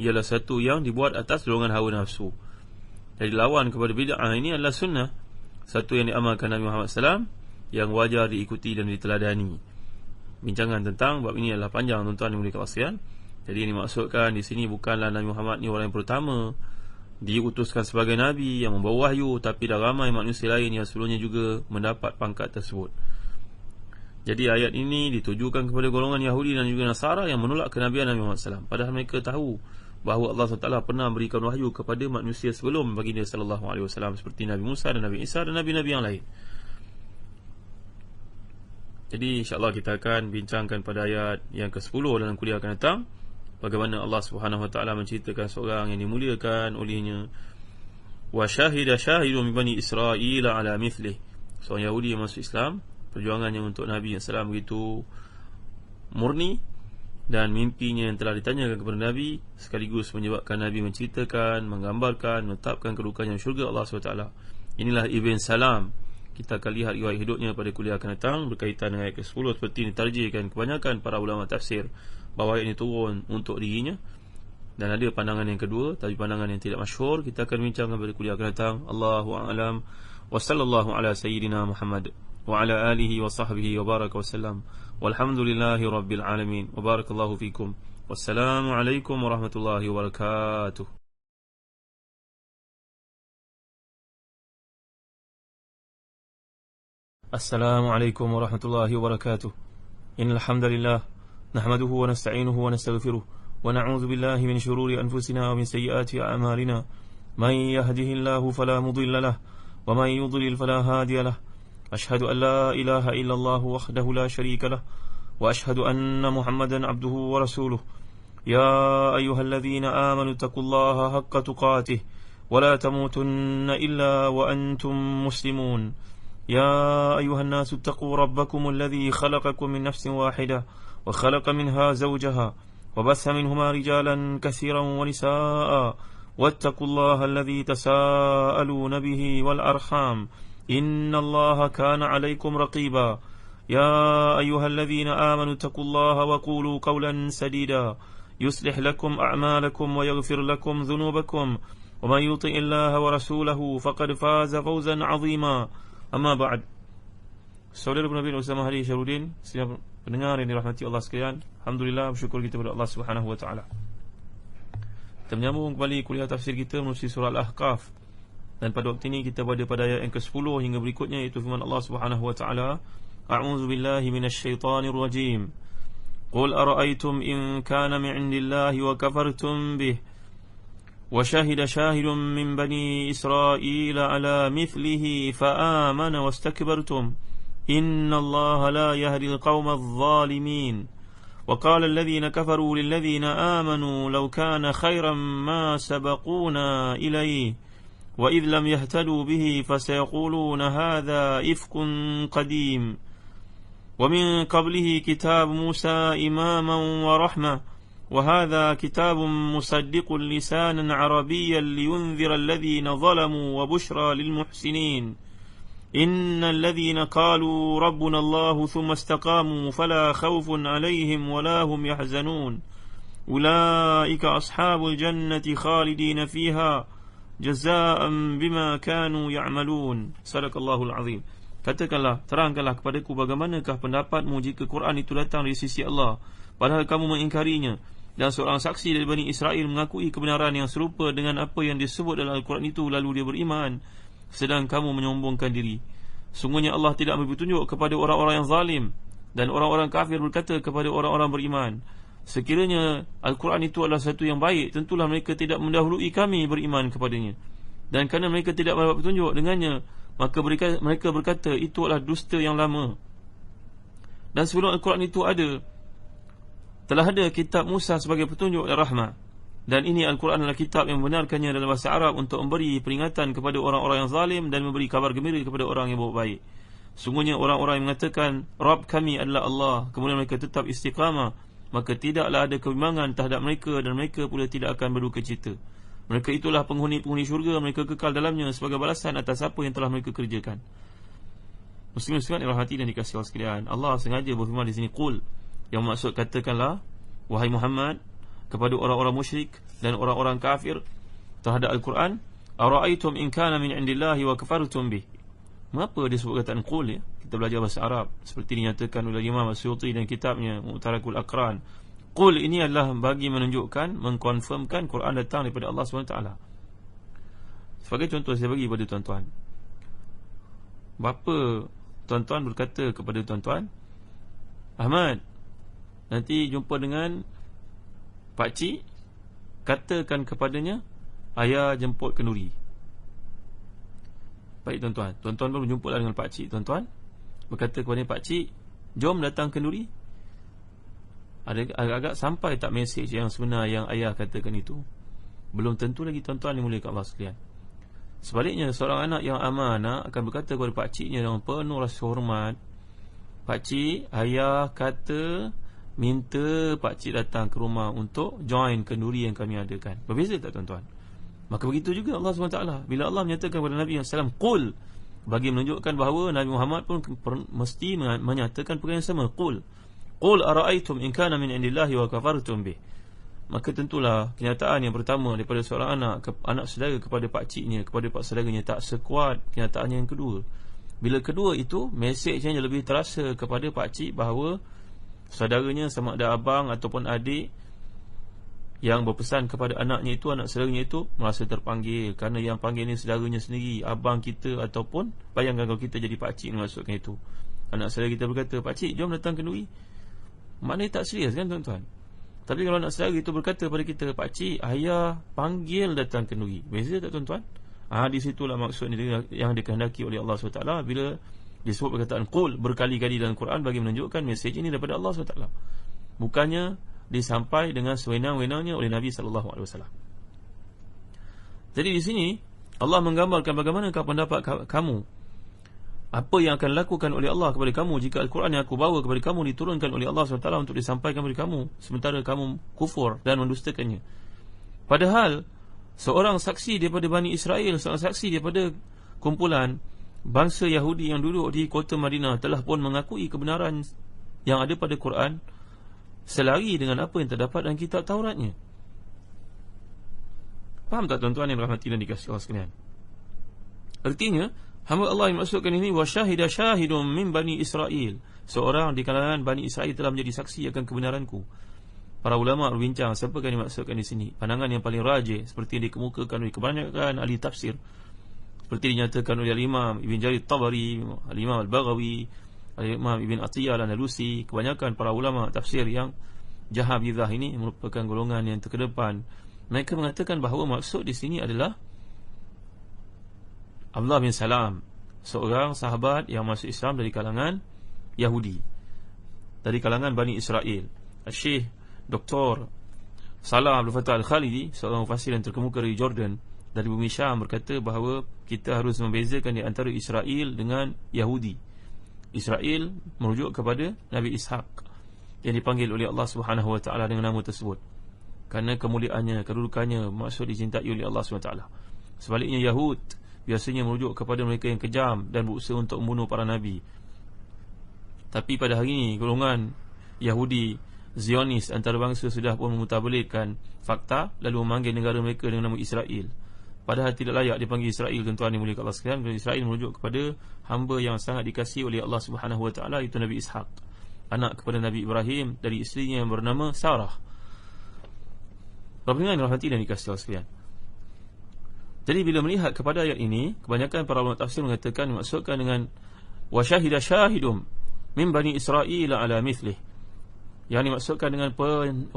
Ialah satu yang dibuat atas dorongan hawa nafsu. Jadi lawan kepada bid'ah ini adalah sunnah, satu yang diamalkan Nabi Muhammad SAW, yang wajar diikuti dan diteladani. Bincangan tentang bab ini adalah panjang tuan-tuan yang mulia sekalian. Jadi yang dimaksudkan di sini bukanlah Nabi Muhammad ni orang yang pertama diutuskan sebagai Nabi yang membawa wahyu, tapi dah ramai manusia lain yang sebelumnya juga mendapat pangkat tersebut. Jadi ayat ini ditujukan kepada golongan Yahudi dan juga Nasara yang menolak kenabian Nabi Muhammad SAW, padahal mereka tahu bahawa Allah SWT pernah berikan wahyu kepada manusia sebelum baginda sallallahu alaihi wasallam, seperti Nabi Musa dan Nabi Isa dan Nabi-Nabi yang lain. Jadi insyaAllah kita akan bincangkan pada ayat yang ke-10 dalam kuliah akan datang, bagaimana Allah SWT menceritakan seorang yang dimuliakan olehnya. Wa syahida syahidun min bani Israil ala mithlih, seorang Yahudi yang masuk Islam, perjuangannya untuk Nabi SAW begitu murni, dan mimpinya yang telah ditanyakan kepada Nabi sekaligus menyebabkan Nabi menceritakan, menggambarkan, menetapkan kedudukannya di syurga Allah SWT. Inilah Ibn Salam. Kita akan lihat riwayat hidupnya pada kuliah akan datang berkaitan dengan ayat ke-10, seperti ditarjihkan kebanyakan para ulama tafsir bahawa ayat ini turun untuk dirinya. Dan ada pandangan yang kedua, tapi pandangan yang tidak masyhur kita akan bincangkan pada kuliah akan datang. Allahu a'lam. Wa sallallahu ala sayyidina Muhammad wa ala alihi wa sahbihi wa baraka wa sallam. Walhamdulillahi rabbil alamin. Wa barakallahu fikum. Wassalamu alaikum warahmatullahi wabarakatuh. Assalamualaikum warahmatullahi wabarakatuh. Innal hamdalillah nahmaduhu wa nasta'inuhu wa nastaghfiruh wa na'udzu billahi min shururi anfusina wa min sayyiati a'malina. Man yahdihillahu fala mudilla lahu wa man yudlil fala hadiya lahu. Ashhadu an la ilaha illallah wahdahu la sharika lahu wa ashhadu anna Muhammadan abduhu wa rasuluh. Ya ayyuhalladzina amanu taqullaha haqqa tuqatih wa la tamutunna illa wa antum muslimun. يا أيها الناس اتقوا ربكم الذي خلقكم من نفس واحدة وخلق منها زوجها وبث منهما رجالا كثيرا ونساء واتقوا الله الذي تساءلون به والأرحام إن الله كان عليكم رقيبا يا أيها الذين آمنوا اتقوا الله وقولوا قولا سديدا يصلح لكم أعمالكم ويغفر لكم ذنوبكم ومن يطع الله ورسوله فقد فاز فوزا عظيما. Amma ba'd. Saudara Nabi Usama Hari Syarudin, setiap pendengar yang dirahmati Allah sekalian, alhamdulillah, bersyukur kita kepada Allah Subhanahu wa taala. Kita menyambung kembali kuliah tafsir kita menerusi surah Al-Ahqaf. Dan pada waktu ini kita berada pada ayat yang ke-10 hingga berikutnya, iaitu firman Allah Subhanahu wa taala, A'udzu billahi minasyaitonir rajim. Qul ara'aytum in kana min 'indillahi wa kafartum bih وشهد شاهد من بني إسرائيل على مثله فآمن واستكبرتم إن الله لا يهدي القوم الظالمين وقال الذين كفروا للذين آمنوا لو كان خيرا ما سبقونا إليه وإذ لم يهتدوا به فسيقولون هذا إفك قديم ومن قبله كتاب موسى إماما ورحمة وهذا كتاب مصدق لسانا عربيا لينذر الذين ظلموا وبشرى للمحسنين إن الذين قالوا ربنا الله ثم استقاموا فلا خوف عليهم ولا هم يحزنون أولئك أصحاب الجنة خالدين فيها جزاء بما كانوا يعملون. صدق الله العظيم. Katakanlah, terangkanlah kepadaku bagaimanakah pendapatmu jika Quran itu datang dari sisi Allah, padahal kamu mengingkarinya, dan seorang saksi dari Bani Israel mengakui kebenaran yang serupa dengan apa yang disebut dalam Al-Quran itu, lalu dia beriman. sedang kamu menyombongkan diri. Sungguhnya Allah tidak memberi petunjuk kepada orang-orang yang zalim, dan orang-orang kafir berkata kepada orang-orang beriman, sekiranya Al-Quran itu adalah satu yang baik, tentulah mereka tidak mendahului kami beriman kepadanya. Dan kerana mereka tidak mendapat petunjuk dengannya, maka mereka berkata itu adalah dusta yang lama. Dan sebelum Al-Quran itu telah ada kitab Musa sebagai petunjuk dan rahmat. Dan ini Al-Quran adalah kitab yang membenarkannya dalam bahasa Arab untuk memberi peringatan kepada orang-orang yang zalim dan memberi kabar gembira kepada orang yang berbuat baik. Sungguhnya orang-orang yang mengatakan Rabb kami adalah Allah, kemudian mereka tetap istiqamah, maka tidaklah ada kebimbangan terhadap mereka, dan mereka pula tidak akan berduka cita. Mereka itulah penghuni-penghuni syurga, mereka kekal dalamnya sebagai balasan atas apa yang telah mereka kerjakan. Muslim-muslimat yang dirahmati dan dikasihi Allah sekalian, Allah sengaja berfirman di sini qul, yang maksud katakanlah wahai Muhammad kepada orang-orang musyrik dan orang-orang kafir terhadap Al-Quran, ara'aitum in kana min indillahi wa kafartum bih. Mengapa dia sebut kataan qul ya? Kita belajar bahasa Arab seperti dinyatakan oleh Imam As-Suyuti dan kitabnya Mu'tarakul Aqran. Qul ini adalah bagi menunjukkan, mengkonfirmkan Quran datang daripada Allah SWT. Sebagai contoh saya bagi kepada tuan-tuan, bapa tuan-tuan berkata kepada tuan-tuan, Ahmad, nanti jumpa dengan pakcik, katakan kepadanya ayah jemput kenduri. Baik tuan-tuan, tuan-tuan baru jumpa dengan pakcik, tuan-tuan berkata kepada pakcik, jom datang kenduri. Agak-agak sampai tak mesej yang sebenar yang ayah katakan itu? Belum tentu lagi tuan-tuan dimuliakan Allah sekalian. Sebaliknya, seorang anak yang amanah akan berkata kepada pakciknya dengan penuh rasa hormat, pakcik, ayah kata minta pakcik datang ke rumah untuk join kenduri yang kami adakan. Berbeza tak tuan-tuan? Maka begitu juga Allah SWT. Bila Allah menyatakan kepada Nabi SAW qul, bagi menunjukkan bahawa Nabi Muhammad pun mesti menyatakan perkara yang sama. Qul ara'aitum in kana min indillahi wa kafartum bih. Maka tentulah kenyataan yang pertama daripada seorang anak saudara kepada pakciknya, kepada pak saudaranya, tak sekuat kenyataan yang kedua. Bila kedua itu, mesejnya lebih terasa kepada pakcik bahawa saudaranya, sama ada abang ataupun adik, yang berpesan kepada anaknya itu, anak saudaranya itu merasa terpanggil, kerana yang panggil ni saudaranya sendiri, abang kita. Ataupun bayangkan kalau kita jadi pakcik maksudkan itu, anak saudara kita berkata, pakcik jom datang kenduri. Maknanya tak serius kan tuan-tuan? Tapi kalau anak saudara itu berkata kepada kita, pakcik ayah panggil datang kenduri, beza tak tuan-tuan? Di situlah maksudnya yang dikehendaki oleh Allah SWT bila disebut perkataan qul berkali-kali dalam Quran, bagi menunjukkan mesej ini daripada Allah SWT, bukannya disampai dengan sewenang-wenangnya oleh Nabi SAW. Jadi di sini Allah menggambarkan bagaimanakah pendapat kamu, apa yang akan dilakukan oleh Allah kepada kamu jika Al-Quran yang aku bawa kepada kamu diturunkan oleh Allah SWT untuk disampaikan kepada kamu, sementara kamu kufur dan mendustakannya. Padahal seorang saksi daripada Bani Israel, seorang saksi daripada kumpulan bangsa Yahudi yang duduk di kota Madinah, telah pun mengakui kebenaran yang ada pada Quran selari dengan apa yang terdapat dalam kitab Tauratnya. Faham tak tuan-tuan yang dirahmati dan dikasihi Allah sekalian? Artinya, hamba Allah yang maksudkan ini, wa syahida syahidun min Bani Israel, seorang di kalangan Bani Israel telah menjadi saksi akan kebenaranku. Para ulama berbincang siapa yang dimaksudkan di sini. Pandangan yang paling rajih seperti yang dikemukakan oleh kebanyakan ahli tafsir, seperti dinyatakan oleh Al-Imam Ibn Jarir Tabari, Al-Imam Al-Baghawi, Al-Imam Ibn Atiyah Al-Andalusi, kebanyakan para ulama tafsir yang Jahabizah ini merupakan golongan yang terkedepan. Mereka mengatakan bahawa maksud di sini adalah Abdullah bin Salam, seorang sahabat yang masuk Islam dari kalangan Yahudi, dari kalangan Bani Israel. Syekh Dr. Salah Abdul Fattah Al-Khalidi, seorang mufassir yang terkemuka dari Jordan, dari bumi Syam, berkata bahawa kita harus membezakan di antara Israel dengan Yahudi. Israel merujuk kepada Nabi Ishaq yang dipanggil oleh Allah Subhanahu Wa Taala dengan nama tersebut kerana kemuliaannya, kedudukannya, maksud dicintai oleh Allah Subhanahu Wa Taala. Sebaliknya Yahud biasanya merujuk kepada mereka yang kejam dan berusaha untuk membunuh para nabi. Tapi pada hari ini golongan Yahudi Zionis antarabangsa sudah pun memutabelikkan fakta, lalu memanggil negara mereka dengan nama Israel. Padahal tidak layak dipanggil Israel, tuan-tuan yang mulia Allah sekalian. Israel merujuk kepada hamba yang sangat dikasihi oleh Allah Subhanahu Wa Taala, itu Nabi Ishaq, anak kepada Nabi Ibrahim dari isterinya yang bernama Sarah. Perbincangan rahmati dan dikasihi Allah sekalian. Jadi bila melihat kepada ayat ini, kebanyakan para ulama tafsir mengatakan dimaksudkan dengan wa syahida syahidum min bani Israil ala mithlih. Yang dimaksudkan dengan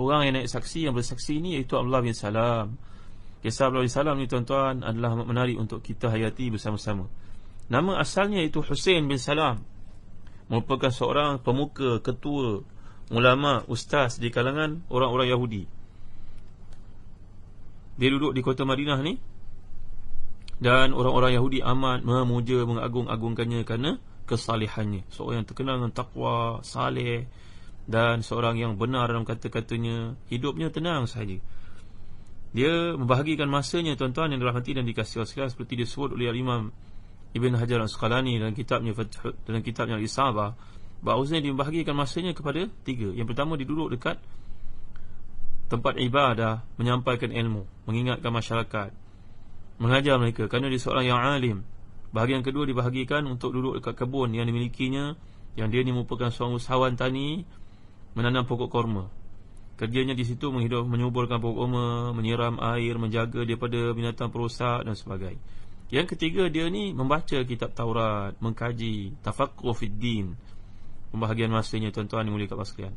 orang yang naik saksi, yang bersaksi ini, iaitu Abdullah bin Salam. Kisah Abdullah bin Salam ni tuan-tuan adalah menarik untuk kita hayati bersama-sama. Nama asalnya itu Husain bin Salam, merupakan seorang pemuka, ketua, ulama, ustaz di kalangan orang-orang Yahudi. Dia duduk di kota Madinah ni, dan orang-orang Yahudi amat memuja, mengagung-agungkannya kerana kesalehannya. Seorang yang terkenal dengan takwa, saleh, dan seorang yang benar dalam kata-katanya. Hidupnya tenang sahaja. Dia membahagikan masanya, tuan-tuan yang dirahmati dan dikasihi Allah, seperti disebut oleh Imam Ibn Hajar Al-Asqalani dalam kitabnya Al-Isabah, bahawasanya dia membahagikan masanya kepada 3. Yang pertama, dia duduk dekat tempat ibadah, menyampaikan ilmu, mengingatkan masyarakat, mengajar mereka kerana dia seorang yang alim. Bahagian kedua dibahagikan untuk duduk dekat kebun yang dimilikinya, yang dia ni merupakan seorang usahawan tani, menanam pokok korma. Kerjanya di situ menyuburkan pokok korma, menyiram air, menjaga daripada binatang perosak dan sebagainya. Yang ketiga, dia ni membaca kitab Taurat, mengkaji, tafaqquh fid din. Pembahagian masanya, tuan-tuan yang mulia kat sekalian.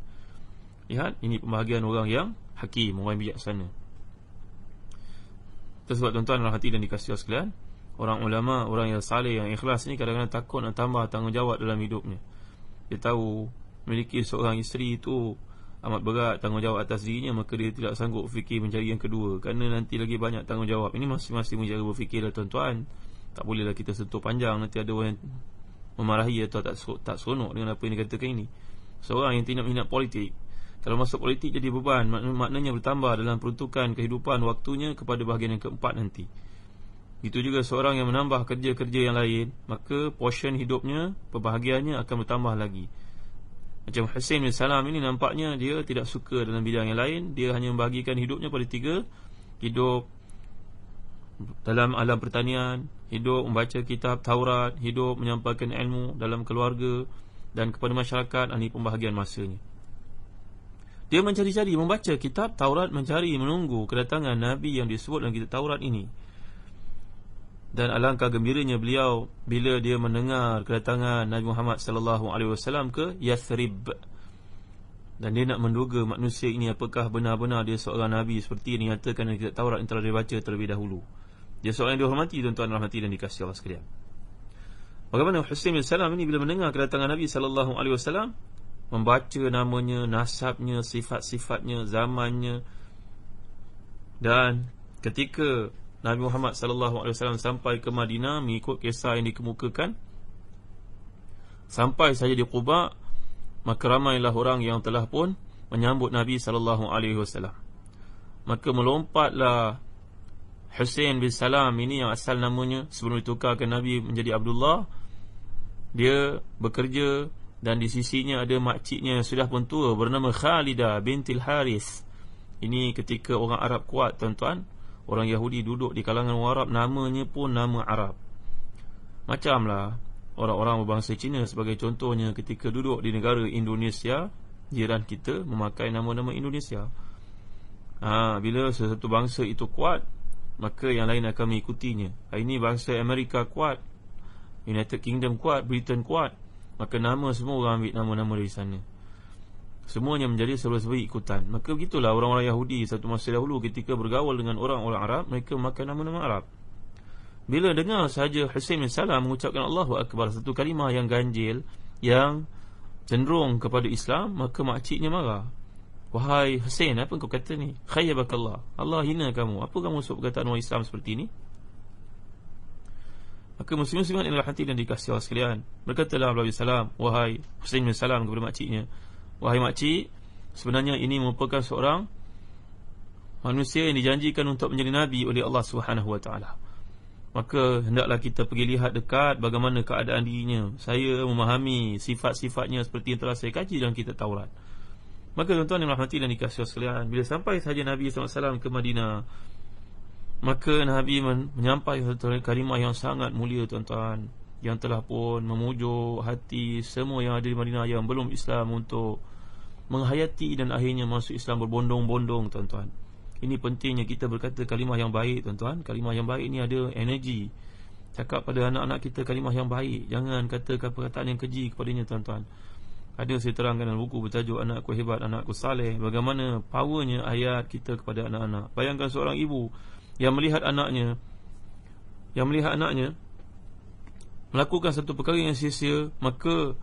Lihat, ini pembahagian orang yang hakim, orang yang bijaksana. Sebab tuan-tuan dalam hati dan dikasihi Allah sekalian, orang ulama, orang yang saleh, yang ikhlas ni kadang-kadang takut nak tambah tanggungjawab dalam hidupnya. Dia tahu memiliki seorang isteri itu amat berat tanggungjawab atas dirinya, maka dia tidak sanggup fikir mencari yang kedua, kerana nanti lagi banyak tanggungjawab. Ini masing-masing menjaga berfikir lah, tuan-tuan. Tak bolehlah kita sentuh panjang, nanti ada orang yang memarahi atau tak seronok dengan apa yang dikatakan ini. Seorang yang tidak minat politik, kalau masuk politik jadi beban, maknanya bertambah dalam peruntukan kehidupan waktunya kepada bahagian yang keempat nanti. Itu juga seorang yang menambah kerja-kerja yang lain, maka portion hidupnya, perbahagiannya akan bertambah lagi. Macam Husain bin Salam ini, nampaknya dia tidak suka dalam bidang yang lain. Dia hanya membahagikan hidupnya pada 3. Hidup dalam alam pertanian, hidup membaca kitab Taurat, hidup menyampaikan ilmu dalam keluarga dan kepada masyarakat. Ini pembahagian masanya. Dia mencari-cari, membaca kitab Taurat, mencari, menunggu kedatangan Nabi yang disebut dalam kitab Taurat ini. Dan alangkah gembiranya beliau bila dia mendengar kedatangan Nabi Muhammad SAW ke Yathrib. Dan dia nak menduga manusia ini apakah benar-benar dia seorang Nabi seperti yang dinyatakan dalam kitab Taurat yang telah dibaca terlebih dahulu. Dia seorang yang dihormati, tuan-tuan rahmati dan dikasihi Allah sekalian. Bagaimana Husain bin Salam ini bila mendengar kedatangan Nabi SAW, membaca namanya, nasabnya, sifat-sifatnya, zamannya. Dan ketika Nabi Muhammad SAW sampai ke Madinah, mengikut kisah yang dikemukakan, sampai saja di Quba, maka ramailah orang yang telah pun menyambut Nabi SAW. Maka melompatlah Husain bin Salam ini, yang asal namanya sebelum ditukarkan Nabi menjadi Abdullah. Dia bekerja, dan di sisinya ada makciknya yang sudah pun tua, bernama Khalidah bintil Harith. Ini ketika orang Arab kuat, tuan-tuan. Orang Yahudi duduk di kalangan orang Arab, namanya pun nama Arab. Macamlah orang-orang berbangsa Cina sebagai contohnya, ketika duduk di negara Indonesia, jiran kita memakai nama-nama Indonesia. Bila sesuatu bangsa itu kuat, maka yang lain akan mengikutinya. Ini bangsa Amerika kuat, United Kingdom kuat, Britain kuat, maka nama semua orang ambil nama-nama dari sana. Semuanya menjadi serba-serbi ikutan. Maka begitulah orang-orang Yahudi satu masa dahulu ketika bergaul dengan orang-orang Arab, mereka memakai nama-nama Arab. Bila dengar sahaja Husain bin Salam mengucapkan Allahu Akbar, satu kalimah yang ganjil, yang cenderung kepada Islam, maka makciknya marah. Wahai Husain, apa kau kata ni? Khayyabakallah, Allah hina kamu. Apa kamu sebut perkataan orang Islam seperti ini? Maka muslim-musliman inilah hati dan dikasihi Allah sekalian, berkatalah Abdullah bin Salam, wahai Husain bin Salam, kepada makciknya, wahai makcik, sebenarnya ini merupakan seorang manusia yang dijanjikan untuk menjadi Nabi oleh Allah SWT. Maka hendaklah kita pergi lihat dekat bagaimana keadaan dirinya. Saya memahami sifat-sifatnya seperti yang telah saya kaji dalam kitab Taurat. Maka tuan-tuan yang rahmati dan dikasihi sekalian, bila sampai sahaja Nabi SAW ke Madinah, maka Nabi menyampaikan satu kalimah yang sangat mulia, tuan-tuan, yang telah pun memujuk hati semua yang ada di Madinah yang belum Islam untuk menghayati dan akhirnya masuk Islam berbondong-bondong, tuan-tuan. Ini pentingnya kita berkata kalimah yang baik, tuan-tuan. Kalimah yang baik ni ada energi. Cakap pada anak-anak kita kalimah yang baik. Jangan kata perkataan yang keji kepadanya, tuan-tuan. Ada saya terangkan dalam buku bertajuk Anakku Hebat, Anakku Saleh, bagaimana powernya ayat kita kepada anak-anak. Bayangkan seorang ibu yang melihat anaknya melakukan satu perkara yang sia-sia, maka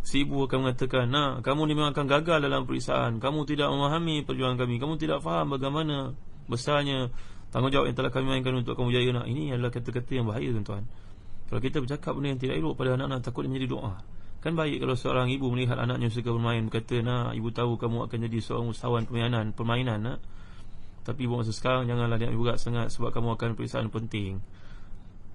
si ibu akan mengatakan, "Nak, kamu ni memang akan gagal dalam periksaan. Kamu tidak memahami perjuangan kami. Kamu tidak faham bagaimana besarnya tanggungjawab yang telah kami mainkan untuk kamu jaya, nak." Ini adalah kata-kata yang bahaya, tuan-tuan. Kalau kita bercakap benda yang tidak elok pada anak-anak, takut menjadi doa. Kan baik kalau seorang ibu melihat anaknya suka bermain, berkata, "Nak, ibu tahu kamu akan jadi seorang usahawan permainan, nak. Tapi buat masa sekarang janganlah niat berat sangat, sebab kamu akan periksaan penting.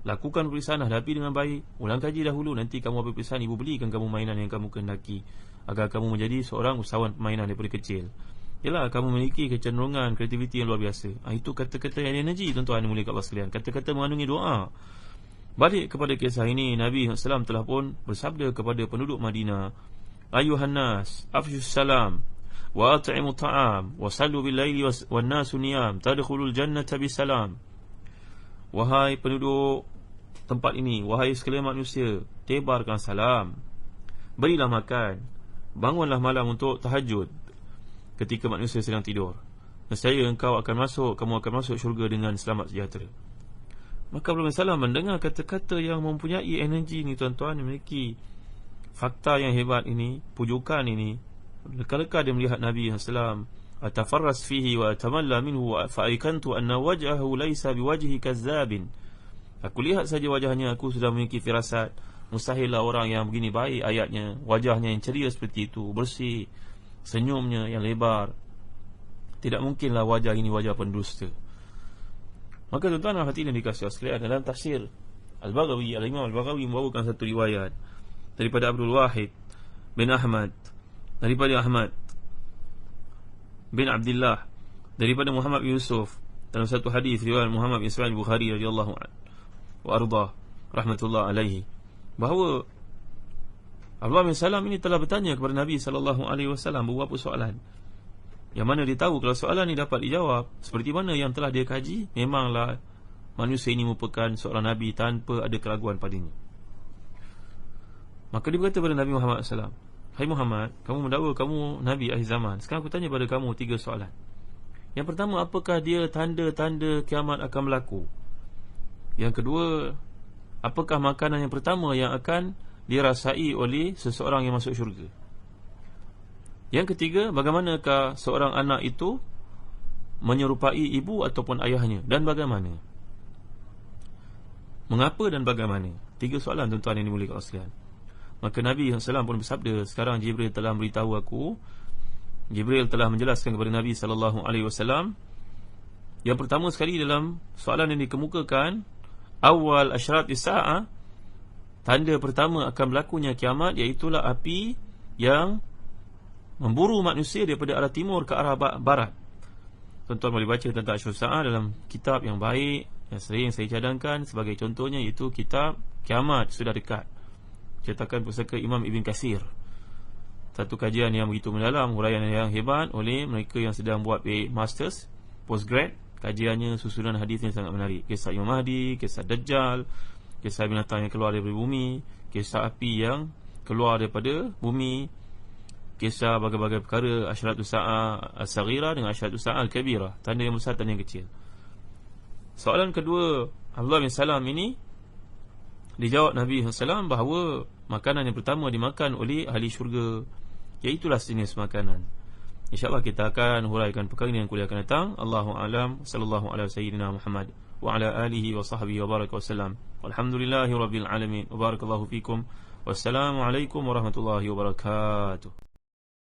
Lakukan periksaan, hadapi dengan baik. Ulang kaji dahulu, nanti kamu habis periksaan, ibu belikan kamu mainan yang kamu kehendaki, agar kamu menjadi seorang usahawan permainan daripada kecil. Yalah, kamu memiliki kecenderungan, kreativiti yang luar biasa." Itu kata-kata yang energi, tuan-tuan yang mulia Allah sekalian. Kata-kata mengandungi doa. Balik kepada kisah ini, Nabi SAW telah pun bersabda kepada penduduk Madinah, "Ayuhan nas, afshus salam, wa at'imu ta'am, wa sallu bil laili wan nasu niyam, tadkhulul jannata bisalam." Wahai penduduk tempat ini, wahai sekalian manusia, tebarkan salam, berilah makan, bangunlah malam untuk tahajud ketika manusia sedang tidur. Nescaya kamu akan masuk syurga dengan selamat sejahtera. Maka Rasulullah SAW mendengar kata-kata yang mempunyai energi ni, tuan-tuan, memiliki fakta yang hebat ini, pujukan ini. Leka-leka dia melihat Nabi SAW, "Atafarras fihi wa atamalla minhu fa'aikantu anna wajhahu laysa biwajhi kazzabin." Aku lihat saja wajahnya, aku sudah memiliki firasat, mustahillah orang yang begini baik ayatnya, wajahnya yang ceria seperti itu, bersih, senyumnya yang lebar, tidak mungkinlah wajah ini wajah pendusta. Maka tuan-tuan hati ini dikasih sekalian, dalam tafsir Al-Baghawi, Al-Imam Al-Baghawi membawakan satu riwayat daripada Abdul Wahid bin Ahmad, daripada Ahmad bin Abdullah, daripada Muhammad bin Yusuf, dalam satu hadis riwayat Muhammad bin Ismail Bukhari radhiyallahu anhu wa ardah rahmatullah alaihi, bahawa Abdullah bin Salam ini telah bertanya kepada Nabi SAW beberapa soalan, yang mana dia tahu kalau soalan ini dapat dijawab seperti mana yang telah dia kaji, memanglah manusia ini merupakan seorang Nabi tanpa ada keraguan padanya. Maka dia berkata kepada Nabi Muhammad SAW, "Hai Muhammad, kamu mendakwa kamu Nabi akhir zaman. Sekarang aku tanya pada kamu 3 soalan. Yang pertama, apakah dia tanda-tanda kiamat akan berlaku? Yang kedua, apakah makanan yang pertama yang akan dirasai oleh seseorang yang masuk syurga? Yang ketiga, bagaimanakah seorang anak itu menyerupai ibu ataupun ayahnya, dan bagaimana? Mengapa dan bagaimana?" 3 soalan, tuan-tuan yang dimuliakan Allah sekalian. Maka Nabi SAW pun bersabda, "Sekarang Jibril telah memberitahu aku, Jibril telah menjelaskan kepada Nabi SAW, yang pertama sekali dalam soalan yang dikemukakan, awal asyrat as-sa'ah, tanda pertama akan berlakunya kiamat, iaitulah api yang memburu manusia daripada arah timur ke arah barat." Tuan-tuan boleh baca tentang asyrat as-sa'ah dalam kitab yang baik yang sering saya cadangkan sebagai contohnya, iaitu kitab Kiamat Sudah Dekat, cetakan pusaka Imam Ibn Katsir. Satu kajian yang begitu mendalam, huraian yang hebat oleh mereka yang sedang buat masters, postgrad. Kajiannya, susunan hadisnya sangat menarik. Kisah Imam Mahdi, kisah Dajjal, kisah binatang yang keluar daripada bumi, kisah api yang keluar daripada bumi, kisah berbagai perkara, asyratus sa'ah as-saghirah dengan asyratus sa'ah al-kabirah, tanda yang besar, tanda yang kecil. Soalan kedua Abdullah bin Salam ini, dijawab Nabi SAW bahawa makanan yang pertama dimakan oleh ahli syurga, iaitulah sejenis makanan. InsyaAllah kita akan huraikan perkara ini yang kuliah akan datang. Allahu a'lam. Sallallahu ala sayyidina Muhammad wa ala alihi wa sahbihi wa baraka wa sallam. Walhamdulillahi rabbil alamin. Wa barakallahu fikum. Wassalamualaikum warahmatullahi wabarakatuh.